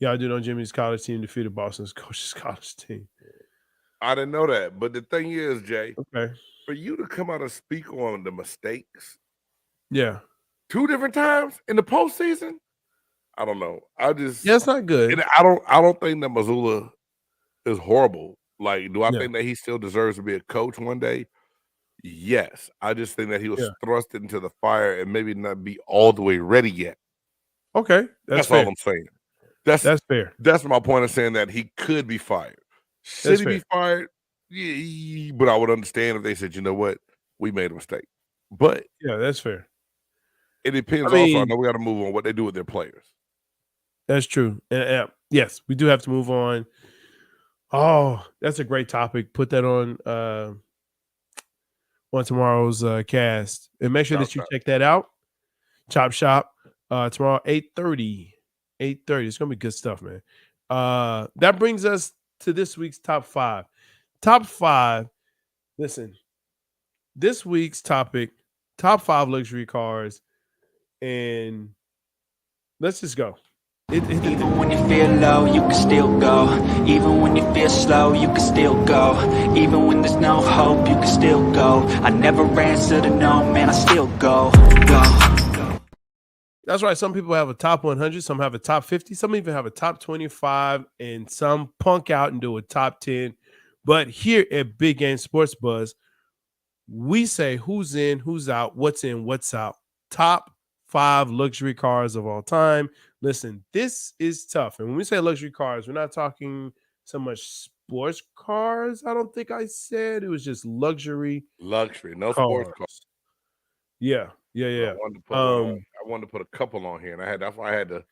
Yeah, I do know Jimmy's college team defeated Boston's coach's college team. I didn't know that. But the thing is, Jay, Okay. for you to come out and speak on the mistakes Yeah. 2 different times in the postseason, I don't know. Yeah, it's not good. And I don't think that Missoula is horrible. Like, do I Yeah. think that he still deserves to be a coach one day? Yes. I just think that he was thrust into the fire and maybe not be all the way ready yet. Okay. That's all fair. I'm saying. That's fair. That's my point of saying that he could be fired. Should he be fired? Yeah, but I would understand if they said, you know what, we made a mistake. But yeah, that's fair. It depends also. I know we got to move on what they do with their players. That's true. And yes, we do have to move on. Oh, that's a great topic. Put that on tomorrow's cast. And make sure that you check that out. Chop Shop tomorrow 8:30. 8:30. It's gonna be good stuff, man. That brings us to this week's top 5. Top 5. Listen, this week's topic, top 5 luxury cars, and let's just go. Even when you feel low, you can still go. Even when you feel slow, you can still go. Even when there's no hope, you can still go. I never answer to no, man, I still go. That's right. Some people have a top 100, some have a top 50, some even have a top 25, and some punk out and do a top 10. But here at Big Game Sports Buzz, we say who's in, who's out, what's in, what's out. Top 5 luxury cars of all time. Listen, this is tough. And when we say luxury cars, we're not talking so much sports cars. I don't think I said. It was just luxury. Luxury, no cars. sports cars. Yeah. I wanted to put a couple on here, and that's why I had to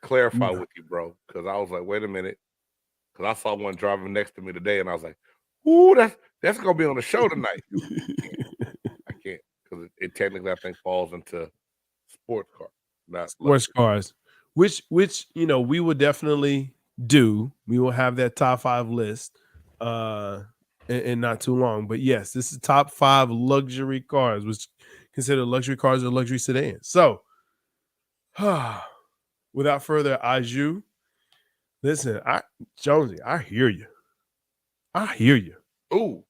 clarify with you, bro, because I was like, wait a minute, because I saw one driving next to me today, and I was like, ooh, that's gonna be on the show tonight. I can't because it technically I think falls into sports car, not sports cars, which we will definitely do. We will have that top 5 list in not too long. But yes, this is top 5 luxury cars, which consider luxury cars or luxury sedans. So without further ado, listen, Jonesy, I hear you. Ooh.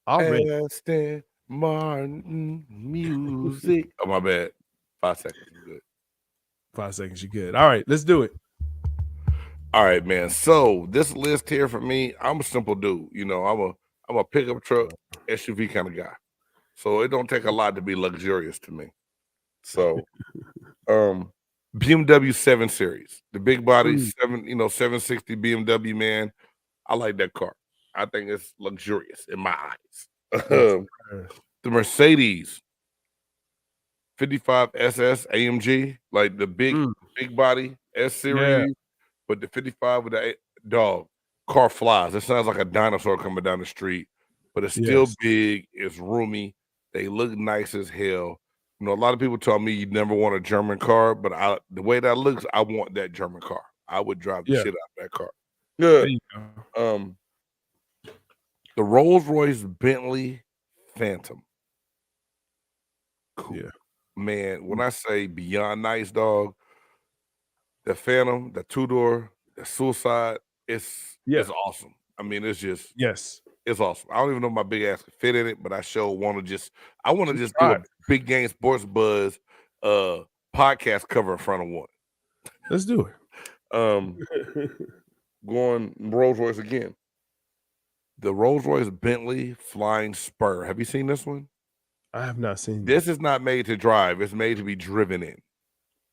Already. Martin music. Oh, my bad. 5 seconds. I'm good. 5 seconds, you're good. All right, let's do it. All right, man. So this list here for me, I'm a simple dude. You know, I'm a pickup truck SUV kind of guy. So it don't take a lot to be luxurious to me. So, BMW 7 Series, the big body 760 BMW, man. I like that car. I think it's luxurious in my eyes. The Mercedes 55 SS AMG, like the big body S Series, but the 55 with the dog car flies. It sounds like a dinosaur coming down the street, but it's still big. It's roomy. They look nice as hell. You know, a lot of people tell me you never want a German car, but the way that looks, I want that German car. I would drive the shit out of that car. Good. The Rolls-Royce Bentley Phantom. Cool. Yeah. Man, when I say beyond nice, dog, the Phantom, the two-door, the Suicide, it's awesome. I mean, it's just it's awesome. I don't even know if my big ass can fit in it, but I sure want to just do a Big Game Sports Buzz podcast cover in front of one. Let's do it. Going Rolls-Royce again. The Rolls-Royce Bentley Flying Spur. Have you seen this one? I have not seen this. Is not made to drive. It's made to be driven in.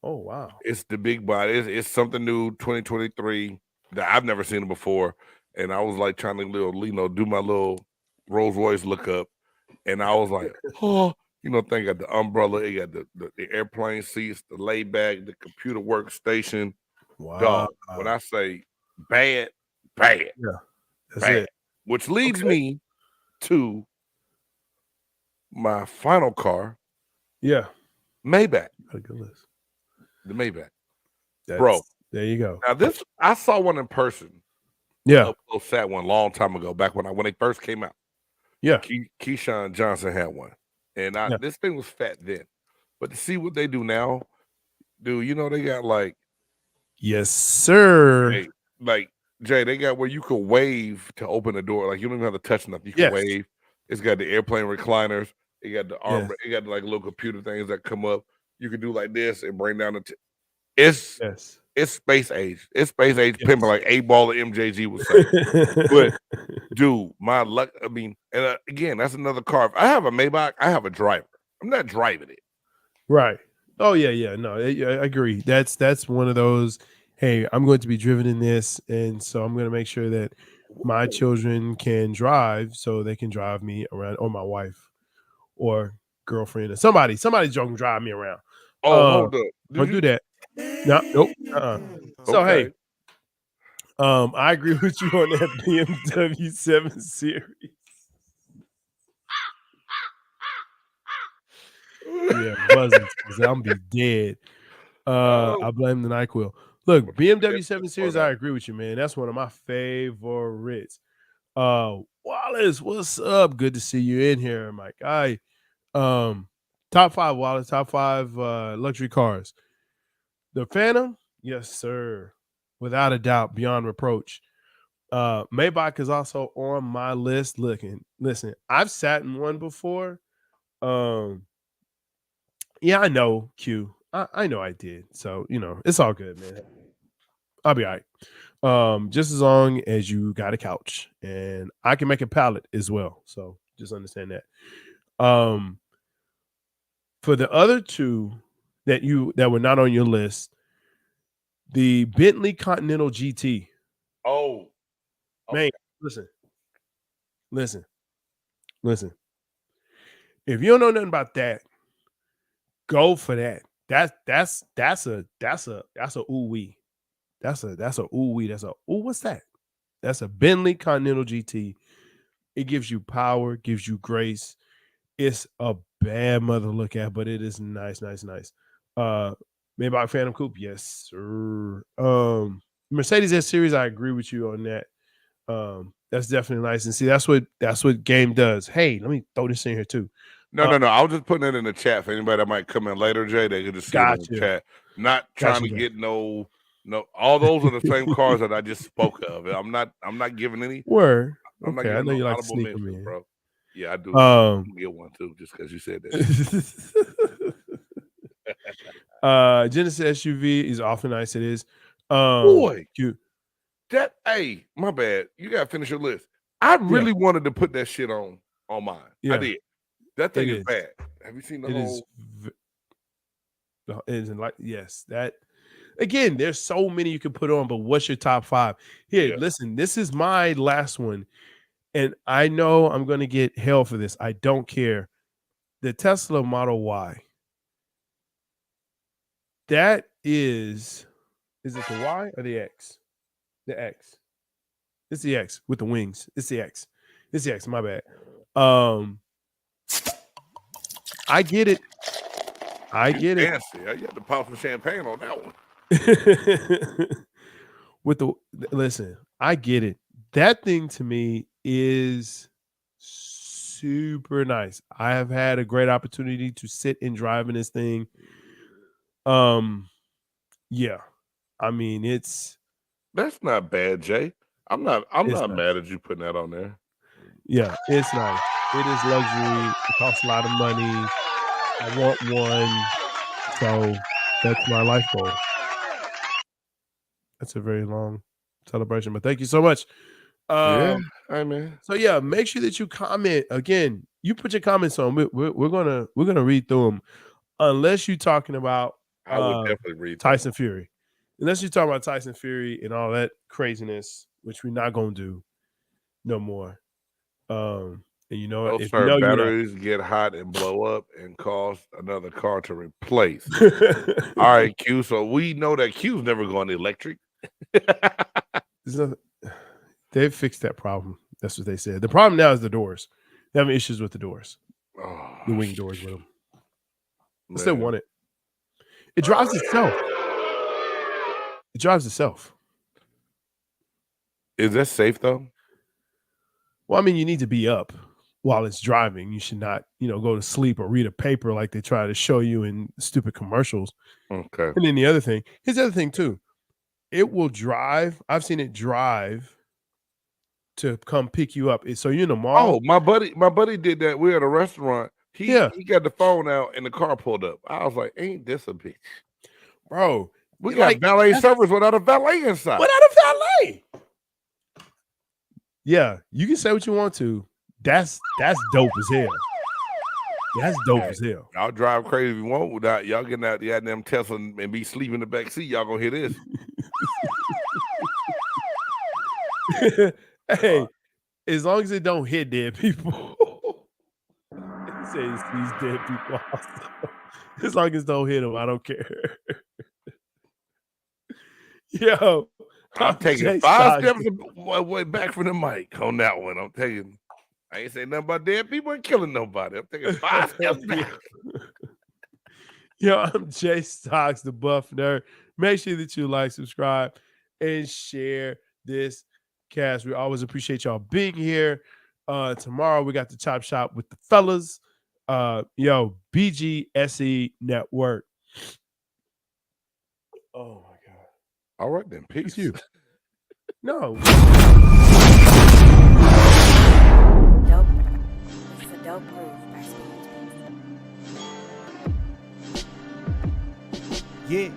Oh, wow. It's the big body. It's something new, 2023, that I've never seen it before. And I was like trying to do my little Rolls-Royce lookup. And I was like, oh, thing got the umbrella, it got the airplane seats, the laid back, the computer workstation. Wow. Dog, when I say bad. Yeah, that's it. Which leads me to my final car. Yeah. Maybach. Oh, goodness. The Maybach. Bro. There you go. Now I saw one in person. Yeah. A sat one long time ago, back when they first came out. Yeah. Keyshawn Johnson had one. And this thing was fat then. But to see what they do now, dude, they got like. Yes, sir. Jay, they got where you could wave to open the door. Like, you don't even have to touch nothing. You can wave. It's got the airplane recliners. It got the arm. It got like little computer things that come up. You can do like this and bring down the. It's space age. It's space age pimping, like A-Ball or MJG would say. But dude, my luck. I mean, and again, that's another car. If I have a Maybach, I have a driver. I'm not driving it. Right. Oh yeah. No, I agree. That's one of those. Hey, I'm going to be driven in this, and so I'm going to make sure that my children can drive, so they can drive me around, or my wife, or girlfriend, or somebody's going to drive me around. Hold up! Don't do that. No, nope. So hey, I agree with you on that BMW 7 Series. Yeah, buzzing. I'm be dead. I blame the NyQuil. Look, BMW 7 Series, I agree with you, man. That's one of my favorites. Wallace, what's up? Good to see you in here, Mike. Top 5, Wallace. Top 5 luxury cars. The Phantom, yes, sir. Without a doubt, beyond reproach. Maybach is also on my list. Listen, I've sat in one before. Yeah, I know, Q. I know I did. So, it's all good, man. I'll be all right. Just as long as you got a couch, and I can make a pallet as well. So just understand that. For the other two that were not on your list, the Bentley Continental GT. Oh, okay. Man, listen. If you don't know nothing about that, go for that. That's a ooh wee. That's a ooh wee. What's that? That's a Bentley Continental GT. It gives you power, gives you grace. It's a bad mother to look at, but it is nice. Maybach Phantom Coupe, yes, sir. Mercedes S Series, I agree with you on that. That's definitely nice. And see, that's what game does. Hey, let me throw this in here too. No. I was just putting it in the chat for anybody that might come in later, Jay. They could just see it in the chat. Not trying to get no. All those are the same cars that I just spoke of. I'm not giving any. Word. I'm not I know no you like to audible sneak mentions, them in, bro. Yeah, I do. Get one too, just because you said that. Genesis SUV is awful nice. It is. Boy, cute. Hey, my bad. You gotta finish your list. I really wanted to put that shit on mine. Yeah. I did. That thing is bad. Have you seen the whole? It isn't like yes. That again. There's so many you can put on, but what's your top 5? Here, listen. This is my last one, and I know I'm going to get hell for this. I don't care. The Tesla Model Y. That is it the Y or the X? The X. It's the X with the wings. It's the X. It's the X. My bad. I get it. I get it. Fancy. You have to pop some champagne on that one. Listen, I get it. That thing to me is super nice. I have had a great opportunity to sit and drive in this thing. Yeah. I mean, that's not bad, Jay. I'm not mad at you putting that on there. Yeah, it's nice. It is luxury. It costs a lot of money. I want one. So that's my life goal. That's a very long celebration, but thank you so much. Yeah, hey man. So yeah, make sure that you comment again. You put your comments on. We're gonna read through them, unless you're talking about. I would definitely read Tyson Fury. Unless you're talking about Tyson Fury and all that craziness, which we're not gonna do no more. And you know what? If batteries get hot and blow up and cost another car to replace. All right, Q. So we know that Q's never going electric. They've fixed that problem. That's what they said. The problem now is the doors. They're having issues with the doors. The wing doors with them. I still want it. It drives itself. It drives itself. Is that safe though? Well, I mean, you need to be up while it's driving. You should not, go to sleep or read a paper like they try to show you in stupid commercials. Okay. And then here's the other thing too. It will drive. I've seen it drive to come pick you up. So you're in the mall. Oh, my buddy did that. We were at a restaurant. He got the phone out and the car pulled up. I was like, ain't this a bitch? Bro, we got valet service without a valet inside. Without a valet. Yeah, you can say what you want to. That's dope as hell. That's dope as hell. Y'all drive crazy if you want without y'all getting out the goddamn Tesla and be sleeping in the back seat. Y'all gonna hear this. Hey, as long as it don't hit dead people. It says these dead people also. As long as it don't hit them, I don't care. Yo, I'm taking 5 steps away back from the mic on that one. I'm taking. I ain't saying nothing about dead people and killing nobody. I'm taking 5 steps back. Yo, I'm Jay Stocks, the Buff Nerd. Make sure that you like, subscribe, and share this cast. We always appreciate y'all being here. Tomorrow we got the Chop Shop with the fellas. BGSE Network. Oh my God. All right then. Peace. You. No. Dope. It's a dope move by Speed. Yeah.